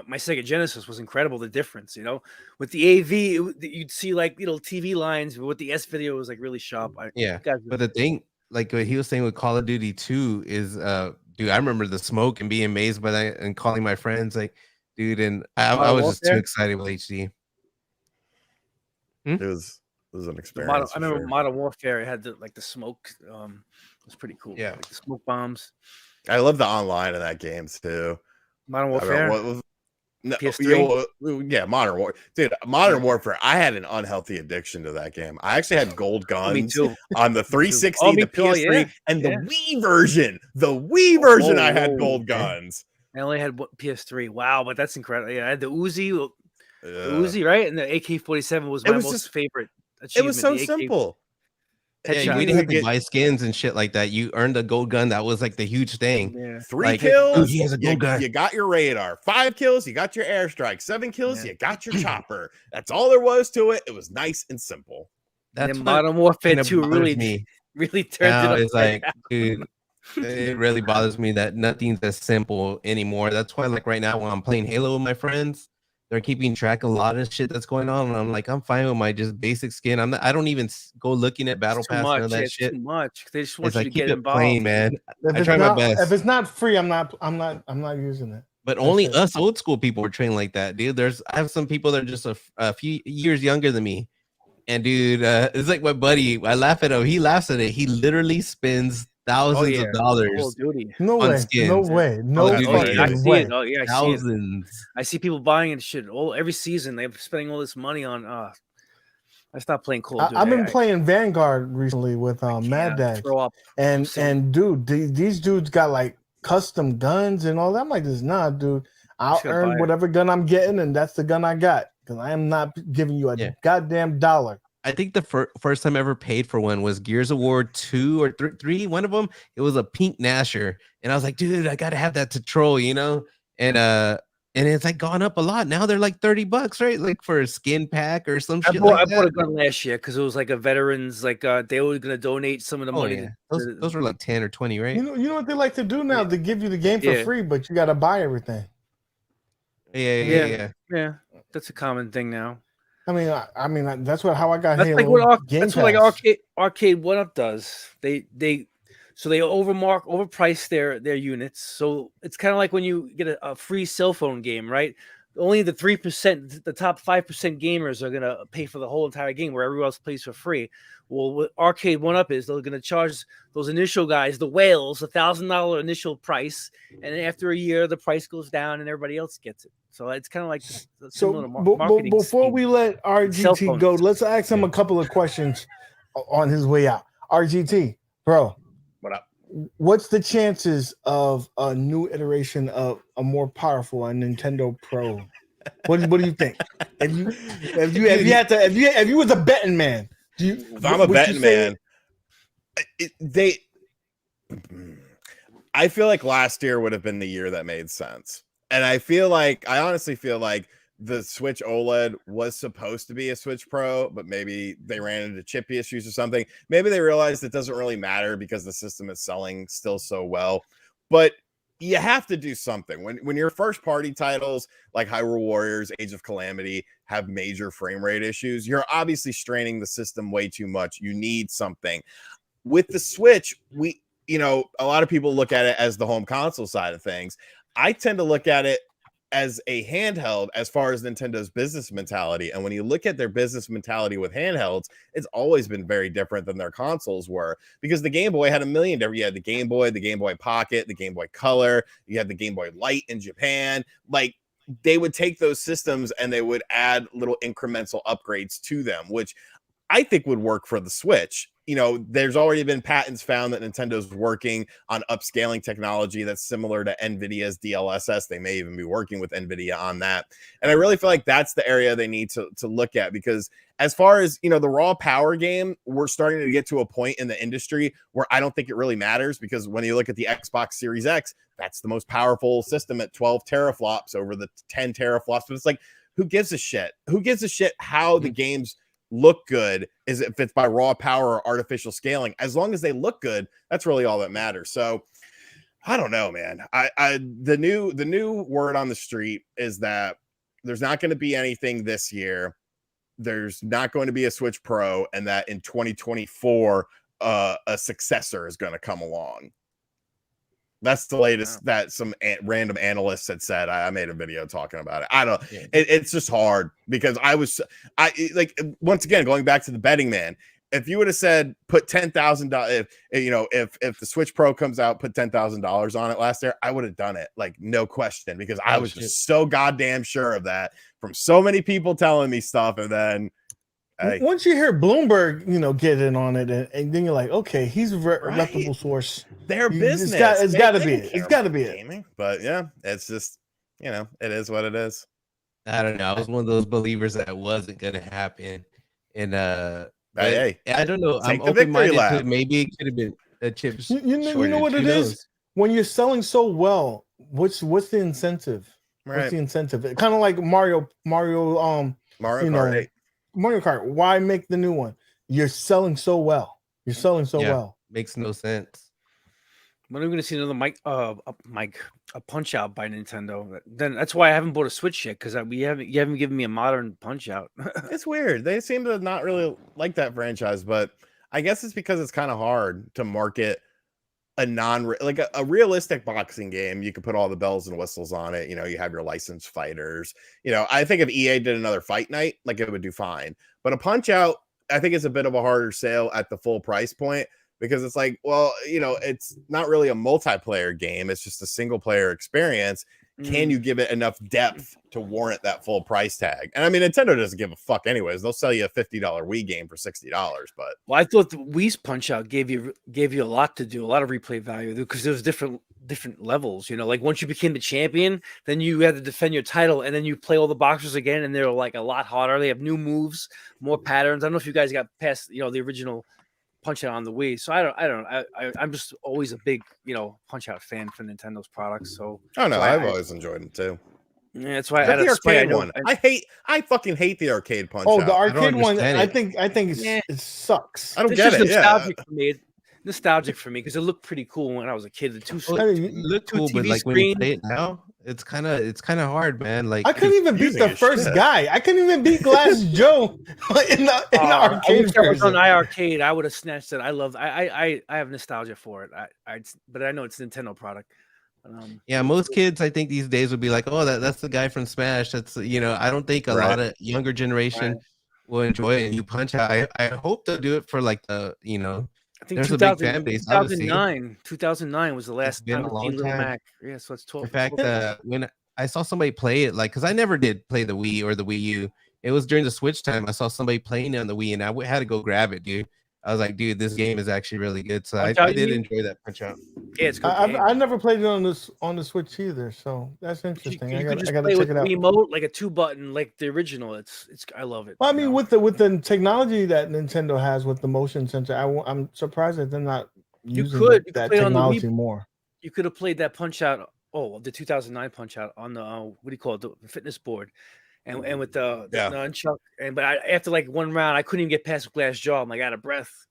My Sega Genesis was incredible. The difference, with the AV, you'd see like little TV lines, but with the S video, it was like really sharp. But the thing, like what he was saying with Call of Duty 2 is, dude, I remember the smoke and being amazed by that and calling my friends, like, dude, and I was just too excited with HD. It was an experience. I remember Modern Warfare. It had the smoke. It was pretty cool. Yeah, like the smoke bombs. I love the online in that game too. Modern Warfare. Modern Warfare. Dude, Modern Warfare. I had an unhealthy addiction to that game. I actually had gold guns on the 360, the PS3, and the Wii version. The Wii version, I had gold guns. I only had PS3. Wow, but that's incredible. Yeah, I had the Uzi, right? And the AK-47 was my most favorite achievement. It was so simple. Yeah, we didn't have to buy skins and shit like that. You earned a gold gun. That was like the huge thing. Yeah. 3 kills, he has a gold gun. You got your radar. 5 kills, you got your airstrike. 7 kills, you got your chopper. That's all there was to it. It was nice and simple. That's Modern Warfare 2 really turned it up. It's like, dude, it really bothers me that nothing's as simple anymore. That's why, like right now, when I'm playing Halo with my friends, they're keeping track of a lot of shit that's going on, and I'm like, I'm fine with my just basic skin. I don't even go looking at battle It's too pass and all much. that It's shit. too much. They just want It's you like to keep get it involved. plain, man. If I it's try my not, best. if it's not free, I'm not using it. But That's only it. us old school people were trained like that, dude. I have some people that are just a few years younger than me, and dude, it's like my buddy. I laugh at him. He laughs at it. He literally spends thousands of Call dollars of Duty. No on way. No skins. way. Oh, No dude, Oh yeah, I fucking see way. it. Oh yeah, I see it. Thousands. I see people buying and shit every season. They're spending all this money on. I stopped playing Call of Duty. I've been playing Vanguard recently with Mad can't Dad, throw up. and dude, these dudes got like custom guns and all that. I'm like, this nah, dude. I'll gonna buy earn it. whatever gun I'm getting, and that's the gun I got because I am not giving you a Yeah. goddamn dollar. I think the first time I ever paid for one was Gears of War 2 or 3. One of them, it was a pink Nasher, and I was like, dude, I gotta have that to troll, you know. And it's like gone up a lot. Now they're like $30, right? Like for a skin pack or some shit like I that. bought a gun last year because it was like a veterans. Like they were gonna donate some of the Oh money. yeah, those were like 10 or 20, right? You know what they like to do now? They give you the game for Yeah. free, but you got to buy everything. Yeah. Yeah, that's a common thing now. I mean, that's how I got That's Halo. like what Game that's what like Pass. Arcade1Up does. They overprice their units. So it's kind of like when you get a free cell phone game, right? Only the 3%, the top 5% gamers are gonna pay for the whole entire game, where everyone else plays for free. Well, what Arcade1Up is, they're gonna charge those initial guys, the whales, $1,000 initial price, and then after a year, the price goes down, and everybody else gets it. So it's kind of like similar marketing. Before scheme. we let Cell RGT phones. go, let's ask him a couple of questions on his way out. RGT, bro, What up? what's the chances of a new iteration of a more powerful Nintendo Pro? What do you think? If you was a betting man, If I'm a betting man, I feel like last year would have been the year that made sense. And I honestly feel like the Switch OLED was supposed to be a Switch Pro, but maybe they ran into chip issues or something. Maybe they realized it doesn't really matter because the system is selling still so well. But you have to do something when your first party titles like Hyrule Warriors, Age of Calamity have major frame rate issues. You're obviously straining the system way too much. You need something. With the Switch, a lot of people look at it as the home console side of things. I tend to look at it as a handheld as far as Nintendo's business mentality. And when you look at their business mentality with handhelds, it's always been very different than their consoles were, because the Game Boy had a million different. You had the Game Boy Pocket, the Game Boy Color, you had the Game Boy Light in Japan. Like, they would take those systems and they would add little incremental upgrades to them, which I think would work for the Switch. There's already been patents found that Nintendo's working on upscaling technology that's similar to NVIDIA's DLSS. They may even be working with NVIDIA on that. And I really feel like that's the area they need to look at, because as far as, the raw power game, we're starting to get to a point in the industry where I don't think it really matters, because when you look at the Xbox Series X, that's the most powerful system at 12 teraflops over the 10 teraflops. But it's like, who gives a shit? Who gives a shit how the games look good? Is if it's by raw power or artificial scaling? As long as they look good, that's really all that matters. So I don't know, man. The new word on the street is that there's not going to be anything this year. There's not going to be a Switch Pro, and that in 2024 a successor is going to come along. That's the latest that some random analysts had said. I made a video talking about it. I don't. Yeah. It's just hard, because once again, going back to the betting man. If you would have said put $10,000, if the Switch Pro comes out, put $10,000 on it last year, I would have done it, like, no question, because I was just so goddamn sure of that from so many people telling me stuff. And then once you hear Bloomberg, get in on it, and then you're like, okay, he's a reputable source. Their business. It's got to be it. It's got to be it. But yeah, it's just, it is what it is. I don't know. I was one of those believers that it wasn't going to happen. And hey, I don't know. I'm open-minded to maybe it could have been a chip shortage. You know what it is? When you're selling so well, what's the incentive? Right. What's the incentive? Kind of like Mario Kart 8. Mario Kart. Why make the new one? You're selling so well. Well. Makes no sense. When are we going to see another a Punch Out by Nintendo? Then that's why I haven't bought a Switch yet, because you haven't given me a modern Punch Out. It's weird. They seem to not really like that franchise, but I guess it's because it's kind of hard to market a a realistic boxing game. You could put all the bells and whistles on it. You know, you have your licensed fighters. You know, I think if EA did another Fight Night, like it would do fine. But a Punch Out, I think it's a bit of a harder sale at the full price point. Because it's like, well, you know, it's not really a multiplayer game. It's just a single player experience. Can you give it enough depth to warrant that full price tag? And I mean, Nintendo doesn't give a fuck anyways. They'll sell you a $50 Wii game for $60, but well, I thought the Wii's Punch Out gave you a lot to do, a lot of replay value, because there was different levels. You know, like once you became the champion, then you had to defend your title, and then you play all the boxers again, and they're like a lot harder. They have new moves, more patterns. I don't know if you guys got past, you know, the original Punch Out on the Wii. So I'm just always a big, you know, Punch Out fan for Nintendo's products. So I've always enjoyed them too. Yeah, that's why the arcade one. I fucking hate the arcade Punch Out. The arcade one. I think it sucks. I don't get it. Nostalgic for me. Nostalgic for me because it looked pretty cool when I was a kid. It looked cool, but like when you play it now, it's kind of hard, man. Like I couldn't even beat the first guy. I couldn't even beat Glass Joe in the arcade version. I was on iArcade, I would have snatched it. I have nostalgia for it. But I know it's a Nintendo product. Yeah, most kids I think these days would be like, oh, that's the guy from Smash. That's, you know, I don't think a lot of younger generation will enjoy it. And you Punch Out. I hope they'll do it for like the, you know, I think 2009 was the last time I've seen Little Mac. Yeah, so it's 12. In fact, when I saw somebody play it, like, because I never did play the Wii or the Wii U. It was during the Switch time. I saw somebody playing it on the Wii, and I had to go grab it, dude. I was like, dude, this game is actually really good. So I did enjoy that Punch Out. Yeah, it's good. I never played it on the Switch either, so that's interesting. I got to check it out. Remote, like a 2-button, like the original. It's I love it. Well, I mean, with the technology that Nintendo has with the motion sensor, I'm surprised that they're not using that technology more. You could have played that Punch Out. Oh, the 2009 Punch Out on the what do you call it, the fitness board. And with the nunchuck, but after like one round, I couldn't even get past Glass Jaw. I'm like out of breath.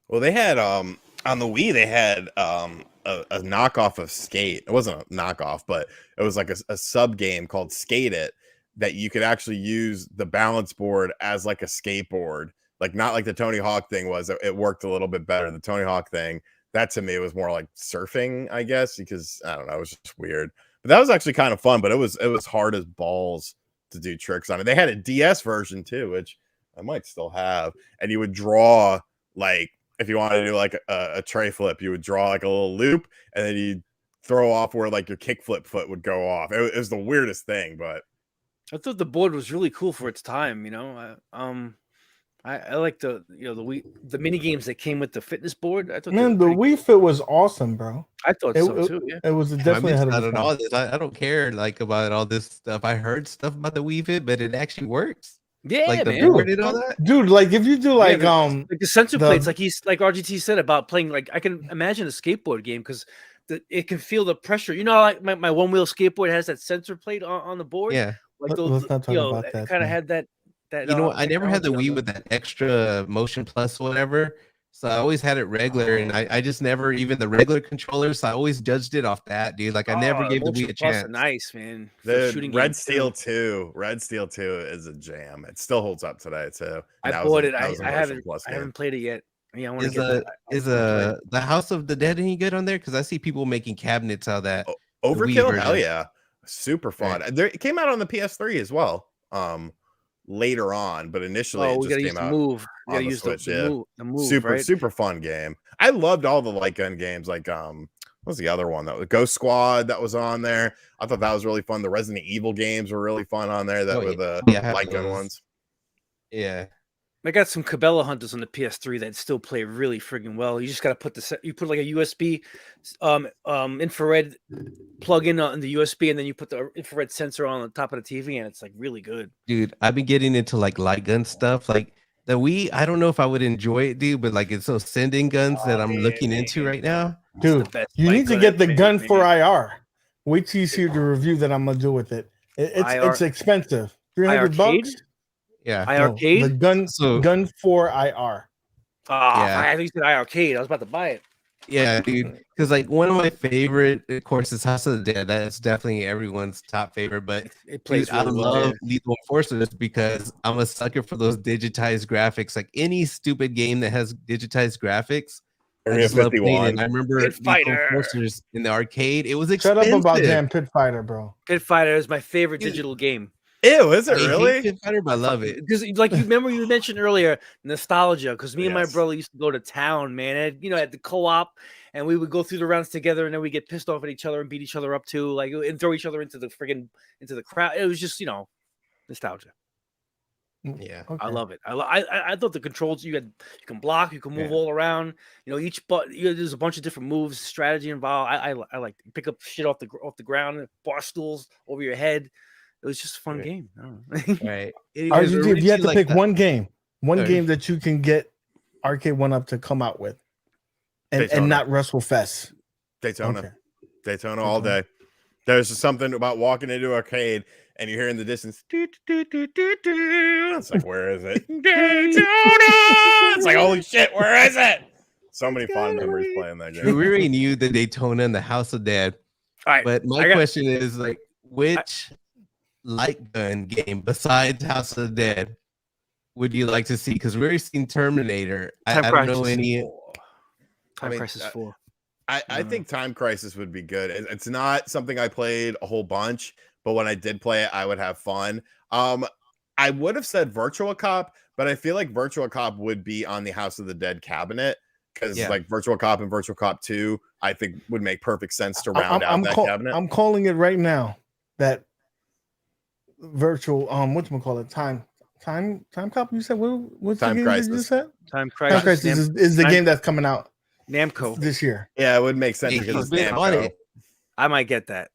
Well, they had on the Wii, they had a knockoff of Skate. It wasn't a knockoff, but it was like a sub game called Skate It that you could actually use the balance board as like a skateboard, like not like the Tony Hawk thing was. It worked a little bit better. The Tony Hawk thing, that to me was more like surfing, I guess, because I don't know, it was just weird. But that was actually kind of fun. But it was hard as balls to do tricks on it. They had a DS version too, which I might still have, and you would draw, like if you wanted to do like a tray flip, you would draw like a little loop, and then you throw off where like your kickflip foot would go off. It was the weirdest thing, but I thought the board was really cool for its time. You know, I like the mini games that came with the fitness board. I thought the Wii Fit was awesome, bro. I thought so too. Yeah, it was definitely ahead of all this. I don't care like about all this stuff. I heard stuff about the Wii Fit, but it actually works. Yeah, like man. Dude, like if you do like like the sensor plates, like RGT said about playing, like I can imagine a skateboard game because it can feel the pressure. You know, like my one wheel skateboard has that sensor plate on the board. Yeah, like let's not talk about that. Kind of had that. You know, I never had the Wii with that extra motion plus whatever, so I always had it regular, and I just never even the regular controller. So I always judged it off that, dude. Like I never gave the Wii a chance. Nice, man. The Red Steel 2 is a jam. It still holds up today too. I bought it. I haven't played it yet. Yeah, I want to get the House of the Dead any good on there? Because I see people making cabinets out of that. Overkill, hell yeah, super fun. It came out on the PS3 as well. Later on, but initially it just came out on the Switch. The move, super fun game. I loved all the light gun games. Like what was the other one? That was Ghost Squad that was on there. I thought that was really fun. The Resident Evil games were really fun on there. That were the light gun ones. Yeah, I got some Cabela Hunters on the PS3 that still play really friggin' well. You just got to put like a USB infrared plug in on the USB, and then you put the infrared sensor on the top of the TV, and it's like really good. Dude, I've been getting into like light gun stuff. Like the Wii, I don't know if I would enjoy it, dude, but like it's those sending guns that I'm looking into right now. Dude, you need to get the gun for IR. Wait till you see the review that I'm gonna do with it. It's expensive. $300. Yeah, iArcade? The gun for IR. I think you said iArcade. I was about to buy it. Yeah, dude. Because like one of my favorite, of course, is House of the Dead. That's definitely everyone's top favorite. But It plays dude, I really well. love Lethal Enforcers because I'm a sucker for those digitized graphics. Like any stupid game that has digitized graphics, I Area just love playing it. 51. I remember Pit Lethal Fighter. Enforcers in the arcade. It was Shut expensive. up about damn Pit Fighter, bro. Pit Fighter is my favorite Dude. digital game. Ew, is I it hate really? Pit Fighter, but I love it. Because, like, you remember you mentioned earlier, nostalgia. Because me and my Yes. brother used to go to town, man. And, you know, at the co-op, and we would go through the rounds together, and then we get pissed off at each other and beat each other up too, like, and throw each other into the crowd. It was just, you know, nostalgia. Yeah. I love it. I thought the controls you can block, you can move all around. You know, there's a bunch of different moves, strategy involved. I like pick up shit off the ground, bar stools over your head. It was just a fun game. I don't know. Right. RGT, if you had to pick one game Sorry. that you can get Arcade1Up to come out with, and not WrestleFest. Daytona. Okay. Daytona all day. There's just something about walking into an arcade and you hear in the distance, doo, doo, doo, doo, doo. It's like, where is it? Daytona! It's like, holy shit, where is it? So many fond memories playing that We game. already knew the Daytona and the House of Dead. All right, But my question is like, which light gun game besides House of the Dead would you like to see? Because we've already seen Terminator. I don't know any. Crisis 4. I think Time Crisis would be good. It's not something I played a whole bunch, but when I did play it, I would have fun. I would have said Virtua Cop, but I feel like Virtua Cop would be on the House of the Dead cabinet because like Virtua Cop and Virtua Cop 2, I think would make perfect sense to round out that cabinet. I'm calling it right now that virtual whatchamacallit, time cop. You said what's Time the game Crisis. that you said? Time Crisis. Time Crisis is the game that's coming out Namco this year. Yeah, it would make sense because it's Namco. I might get that.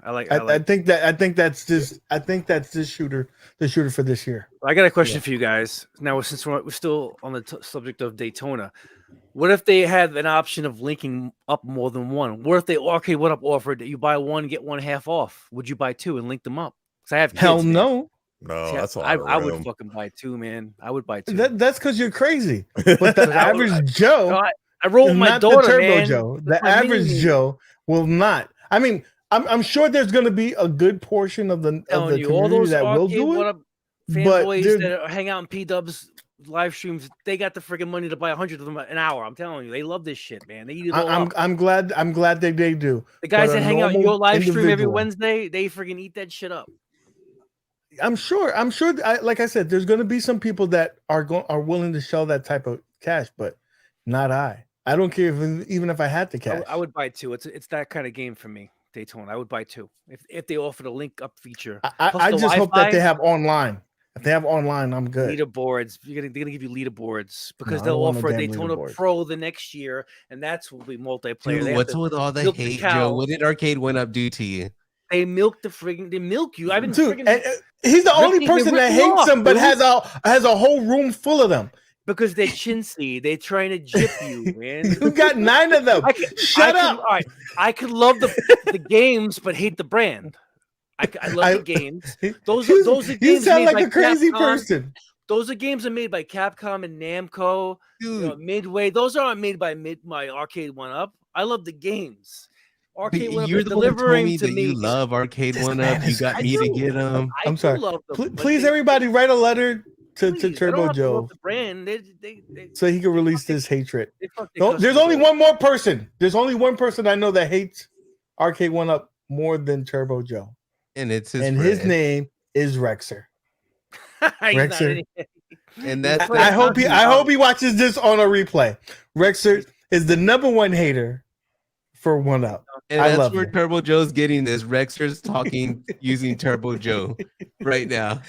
I think that's this shooter, the shooter for this year. I got a question for you guys. Now, since we're still on the subject of Daytona, what if they had an option of linking up more than one? What if they Arcade1Up offered that you buy one, get one half off? Would you buy two and link them up? Because I have kids, Hell man. no. No, See, that's a lot of I would room. fucking buy two, man. I would buy two. That's because you're crazy. But the average Joe, No, I roll with my not daughter, the Turbo man. Joe. That's The my average mini-me. Joe will not. I mean, I'm sure there's going to be a good portion of the Telling you, all community those that will do it. Arcade1Up but fanboys they're- that hang out in P-Dubs live streams, they got the freaking money to buy 100 of them an hour. I'm telling you, they love this shit, man. They eat it all up. I'm glad they do. The guys but that a hang out in normal your live stream every individual- Wednesday, they freaking eat that shit up. I'm sure. Like I said, there's going to be some people that are willing to shell that type of cash, but not I. I don't care even if I had the cash. I would buy two. It's that kind of game for me. Daytona. I would buy two if they offered a link up feature. I Plus just the hope that they Wi-Fi, have online. If they have online, I'm good. leaderboards. They're gonna give you leaderboards because I they'll don't want no offer a damn Daytona leaderboard. Pro the next year, and that's will be multiplayer. Dude, They have what's to with all the milk the hate, cow. Joe? What did Arcade1Up do to you? They milk they milk you. I've been Dude, freaking and, he's the only they person rip that me hates off, them, but dude. has a whole room full of them. because they're chintzy. They're trying to jip you, man. You got 9 of them. Shut up. All right, I could love the games, but hate the brand. I love the games. Those are games. You sound made like by a crazy Capcom. person. Those are games are made by Capcom and Namco, Midway. Those aren't made by my Arcade1Up. I love the games. Arcade1Up You're is the one who told delivering me to that me. you love Arcade1Up. You got I me to do. get them. I I'm do sorry. love them, but Please, they- everybody, write a letter to please, I don't Turbo have to love Joe the brand. They so he can release this hatred. fuck their No, there's customers only over. one more person. There's only one person I know that hates Arcade1Up more than Turbo Joe, And it's his and friend. his name is Rexer. He's not Rexer. in it. And that's I hope he watches this on a replay. Rexer is the #1 hater for 1Up. And I that's love where you. Turbo Joe's getting this. Rexer's talking using Turbo Joe right now.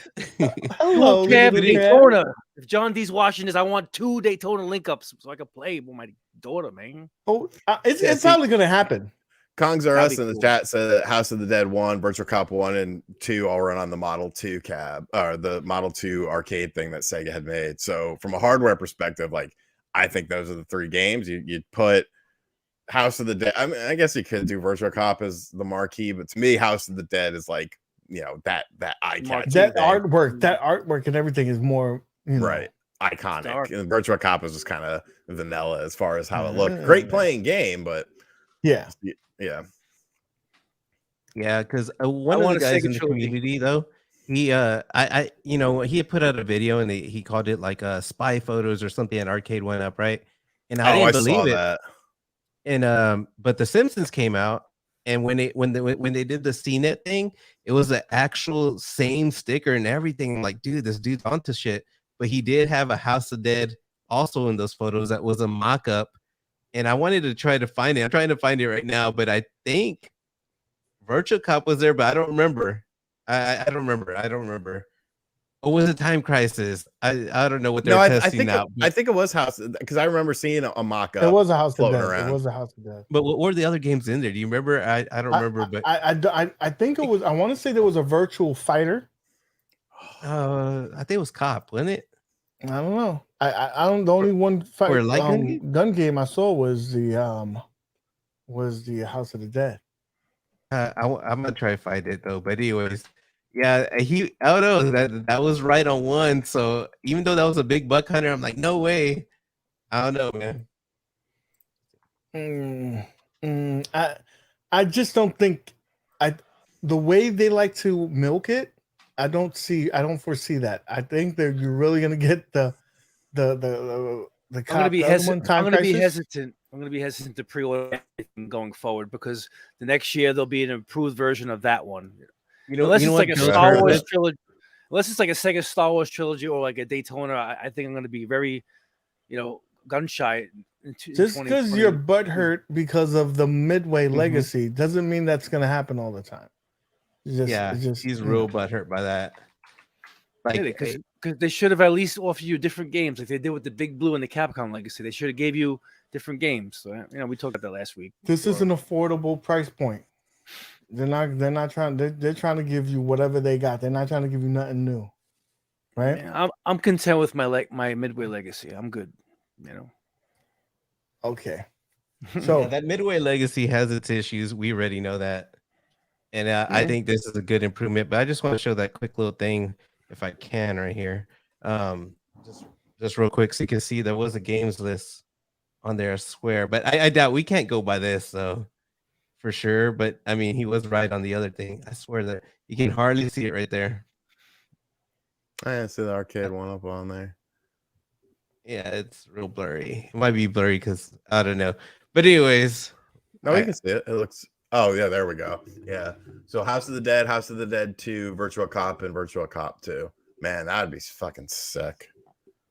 Hello, Yeah, little cat. Daytona. If John D's watching this, I want 2 Daytona link ups so I can play with my daughter, man. Oh, it's Yeah, see- probably gonna happen. Kongs R That'd Us be in the cool. chat said that House of the Dead 1, Virtual Cop 1, and 2 all run on the Model 2 cab or the Model 2 arcade thing that Sega had made. So from a hardware perspective, like I think those are the 3 games. You'd put House of the Dead. I mean, I guess you could do Virtual Cop as the marquee, but to me, House of the Dead is like, you know, that eye catching That thing. artwork and everything is more, Right. iconic. Dark. And Virtua Cop was just kind of vanilla as far as how it looked. Great playing game, but Yeah. yeah. Yeah, because one of want the a guys Sega in the trilogy. community though, he he had put out a video and he called it like spy photos or something at Arcade1Up, right? And I didn't believe saw it. that. And but The Simpsons came out, and when they did the CNET thing, it was the actual same sticker and everything. I'm like, dude, this dude's onto shit. But he did have a House of Dead also in those photos that was a mock-up, and I wanted to try to find it. I'm trying to find it right now, but I think Virtua Cop was there, but I don't remember. I don't remember. Or was it Time Crisis? I don't know what they're testing out. I think it was House, because I remember seeing a mock-up. It was a House of floating Death. around. It was a House of Death. But what were the other games in there? Do you remember? I don't remember. But I think it was. I want to say there was a Virtual Fighter. I think it was Cop, wasn't it? I don't know. I don't. The only one fight or like gun game? gun game I saw was the House of the Dead. I'm gonna try to find it though. But anyways, yeah, I don't know, that was right on one. So even though that was a big buck hunter, I'm like, no way. I don't know, man. I just don't think the way they like to milk it. I don't foresee that. I think that you're really gonna get the I'm gonna be hesitant. I'm gonna be hesitant to pre-order anything going forward, because the next year there'll be an improved version of that one. Unless it's like a Star Wars trilogy, unless it's like a Sega Star Wars trilogy or like a Daytona, I think I'm gonna be very, gun shy. Just because you're butthurt because of the Midway legacy doesn't mean that's gonna happen all the time. He's real butthurt by that. Like, because they should have at least offered you different games, like they did with the Big Blue and the Capcom legacy. They should have gave you different games. So, we talked about that last week. This is an affordable price point. They're not trying. They're trying to give you whatever they got. They're not trying to give you nothing new, right? Yeah, I'm content with my Midway legacy. I'm good. Okay. So that Midway legacy has its issues. We already know that. And I think this is a good improvement, but I just want to show that quick little thing if I can right here. Just real quick so you can see there was a games list on there, I swear. But I doubt we can't go by this, so for sure. But I mean, he was right on the other thing. I swear that you can hardly see it right there. I didn't see the Arcade1Up on there. Yeah, it's real blurry. It might be blurry because I don't know. But anyways. No, we can see it. It looks... Oh, yeah, there we go. Yeah. So House of the Dead 2, Virtua Cop, and Virtua Cop 2. Man, that would be fucking sick.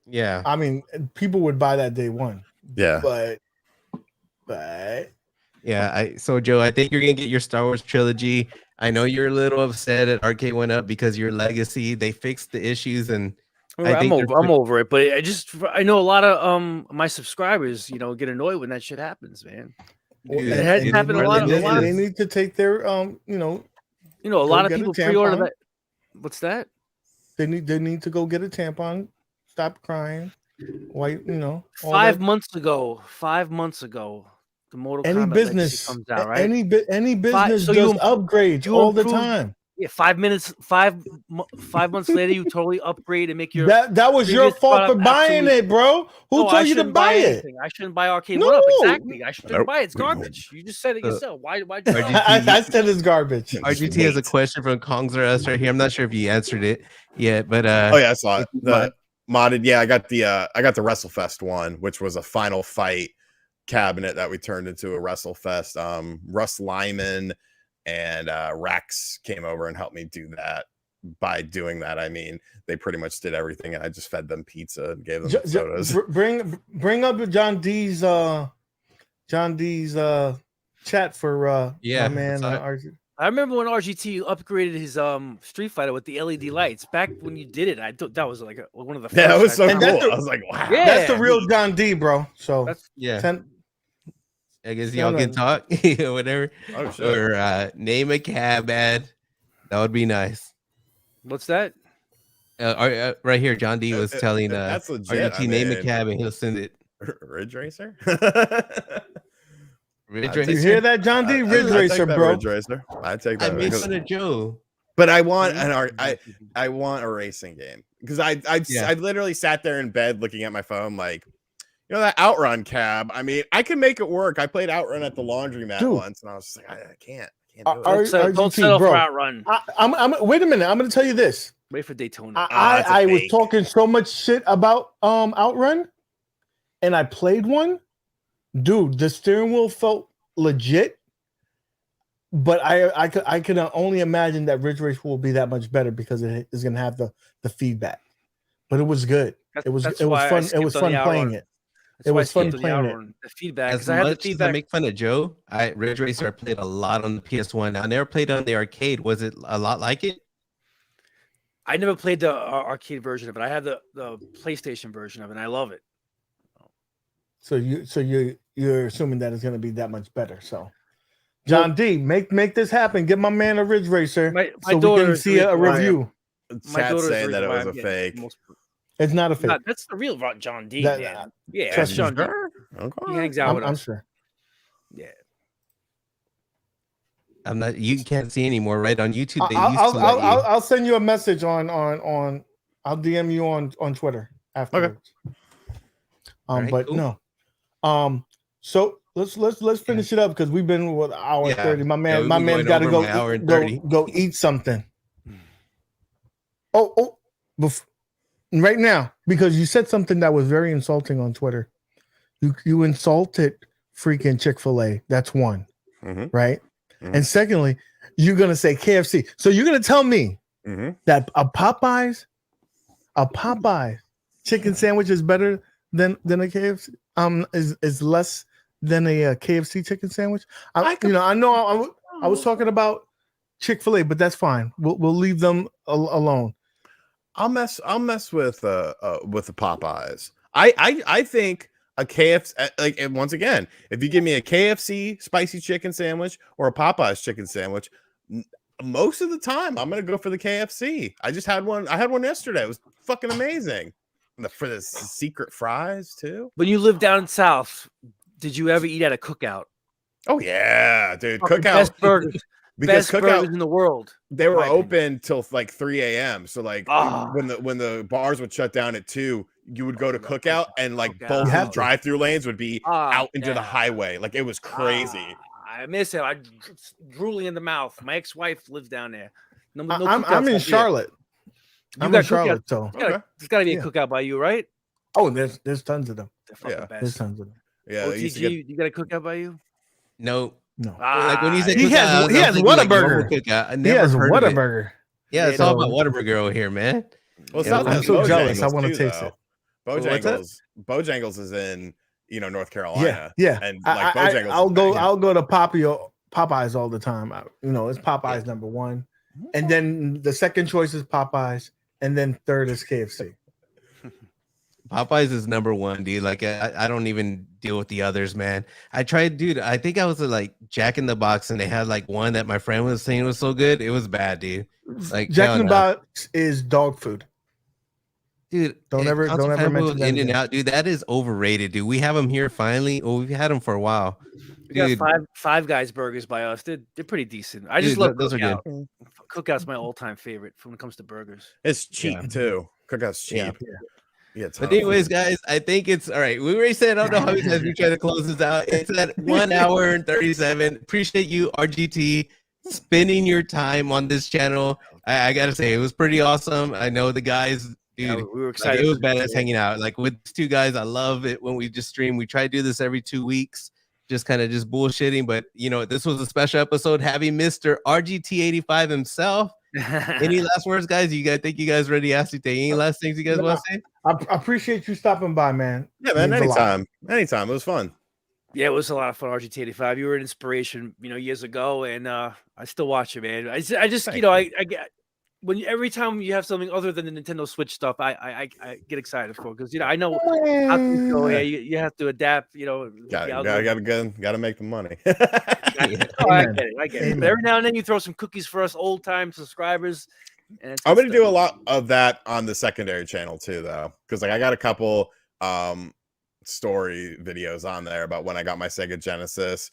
Yeah. I mean, people would buy that day one. Yeah. But yeah, so Joe, I think you're gonna get your Star Wars trilogy. I know you're a little upset at Arcade1Up because your legacy, they fixed the issues, and I'm over it. But I know a lot of my subscribers, get annoyed when that shit happens, man. Dude, it had happened a lot. They need to take their a lot of people pre-order that. What's that? They need to go get a tampon, stop crying. White, 5 months ago, the Mortal Kombat business comes out, right? Any business does upgrades all the time. Yeah, 5 months later, you totally upgrade and make your that was your fault for buying it, bro. Who told you to buy it? I shouldn't buy Arcade1Up. Exactly, I shouldn't buy it. It's garbage. You just said it yourself. Why? I said it's garbage. RGT has a question from Kongs R Us right here. I'm not sure if you answered it yet, but oh yeah, I saw it. The modded, yeah, I got the WrestleFest one, which was a Final Fight cabinet that we turned into a WrestleFest. Russ Lyman and Rex came over and helped me do that. By doing that, I mean they pretty much did everything, and I just fed them pizza and gave them sodas. Bring up John D's chat for my man RGT. I remember when RGT upgraded his Street Fighter with the LED lights. Back when you did it, I thought that was like one of the first. Yeah, it was so cool. I was like, wow, that's the real John D, bro. So I guess y'all can talk, whatever. Oh, sure. Or name a cab ad. That would be nice. What's that? Right here, John D was telling that's legit. RGT name a cab and he'll send it. Ridge Racer. Ridge Racer. You hear that, John D? Ridge Racer, bro. Ridge Racer. I take that. I made fun of Joe. But I want I want a racing game because I literally sat there in bed looking at my phone like, you know, that Outrun cab. I mean, I can make it work. I played Outrun at the laundromat once, and I was just like, I can't do it. Don't settle for Outrun. I'm wait a minute. I'm going to tell you this. Wait for Daytona. I was talking so much shit about Outrun, and I played one. Dude, the steering wheel felt legit, but I could only imagine that Ridge Race will be that much better because it is going to have the feedback. But it was good. It was fun. It was fun playing it. It was fun playing it. The feedback. As much as I make fun of Joe, Ridge Racer I played a lot on the PS1. I never played on the arcade. Was it a lot like it? I never played the arcade version of it. I have the PlayStation version of it, and I love it. So you're assuming that it's going to be that much better. So, John D, make this happen. Get my man a Ridge Racer so we can see a review. Chat saying that it was a fake. It's not a fake. That's the real John D. Yeah, trust John D. Okay. He hangs out with us. I'm sure. Yeah. I'm not. You can't see anymore, right? On YouTube, they I'll send you a message on. I'll DM you on Twitter afterwards. Okay. But cool. no. So let's finish it up because we've been with hour 30. My man got to go eat something. Right now, because you said something that was very insulting on Twitter. You insulted freaking Chick-fil-A. That's one, right? Mm-hmm. And secondly, you're gonna say KFC. So you're gonna tell me that a Popeyes chicken sandwich is better than a KFC? Is less than a KFC chicken sandwich? I was talking about Chick-fil-A, but that's fine. We'll leave them alone. I'll mess with the Popeyes. I think a KFC, like, once again, if you give me a KFC spicy chicken sandwich or a Popeyes chicken sandwich, most of the time I'm gonna go for the KFC. I just had one. I had one yesterday. It was fucking amazing. For the secret fries too. When you lived down south, did you ever eat at a cookout? Oh yeah, dude. Fucking Cookout best burgers. Because best burgers in the world. They were open till like 3 a.m. So like when the bars would shut down at 2, you would go to Cookout and like both the drive-through lanes would be out into the highway. Like it was crazy. I miss it. I drooling in the mouth. My ex-wife lives down there. I'm in Charlotte. I'm in Charlotte, so there's got to be a cookout by you, right? Oh, there's tons of them. There's tons of them. Yeah, OTG, you got a cookout by you? No. Like when he said he has Whataburger. He has Whataburger. Yeah, it's all about Whataburger over here, man. Well, I'm so jealous. I want to taste it. Bojangles is in North Carolina. Yeah. And like Bojangles, I'll go to Popeyes all the time. It's Popeyes number one, and then the second choice is Popeyes, and then third is KFC. Popeyes is number one, dude. Like I don't even deal with the others, man. I tried, dude. I think I was like Jack in the Box, and they had like one that my friend was saying was so good. It was bad, dude. Like Jack in the Box is dog food, dude. Don't ever mention that. In-N-Out, dude. That is overrated, dude. We have them here finally. Oh, we've had them for a while. We got Five Guys burgers by us. They're pretty decent. I just love those. Cookout. Are good. Cookout's my all-time favorite when it comes to burgers. It's cheap too. Cookout's cheap. Yeah, but anyways, guys, I think it's all right. We already said I don't know how many times we try to close this out. It's at 1 hour and 37. Appreciate you, RGT, spending your time on this channel. I gotta say, it was pretty awesome. I know the guys, dude. We were excited. Like, it was badass hanging out. Like with these two guys, I love it when we just stream. We try to do this every 2 weeks, just kind of just bullshitting. But this was a special episode having Mr. RGT85 himself. Any last words, guys? Think you guys ready to ask you any last things you guys want to say? I appreciate you stopping by, man. Yeah, man. Anytime. It was fun. Yeah, it was a lot of fun. RGT85. You were an inspiration, years ago, and I still watch it, man. I just, I get every time you have something other than the Nintendo Switch stuff, I get excited for because I know how things go. Yeah, you have to adapt. Gotta make the money. I get it. But every now and then you throw some cookies for us old time subscribers. And I'm gonna do a lot of that on the secondary channel too, though, because I got a couple story videos on there about when I got my Sega Genesis.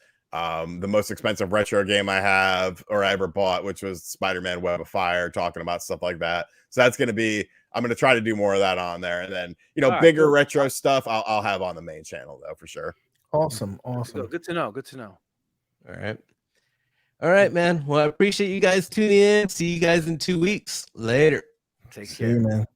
the most expensive retro game I have or I ever bought, which was Spider-Man Web of Fire, talking about stuff like that. So that's going to be, I'm going to try to do more of that on there. And then, bigger retro stuff I'll have on the main channel though, for sure. Awesome. Good to know. Good to know. All right, man. Well, I appreciate you guys tuning in. See you guys in 2 weeks. Later. Take See care. you, man.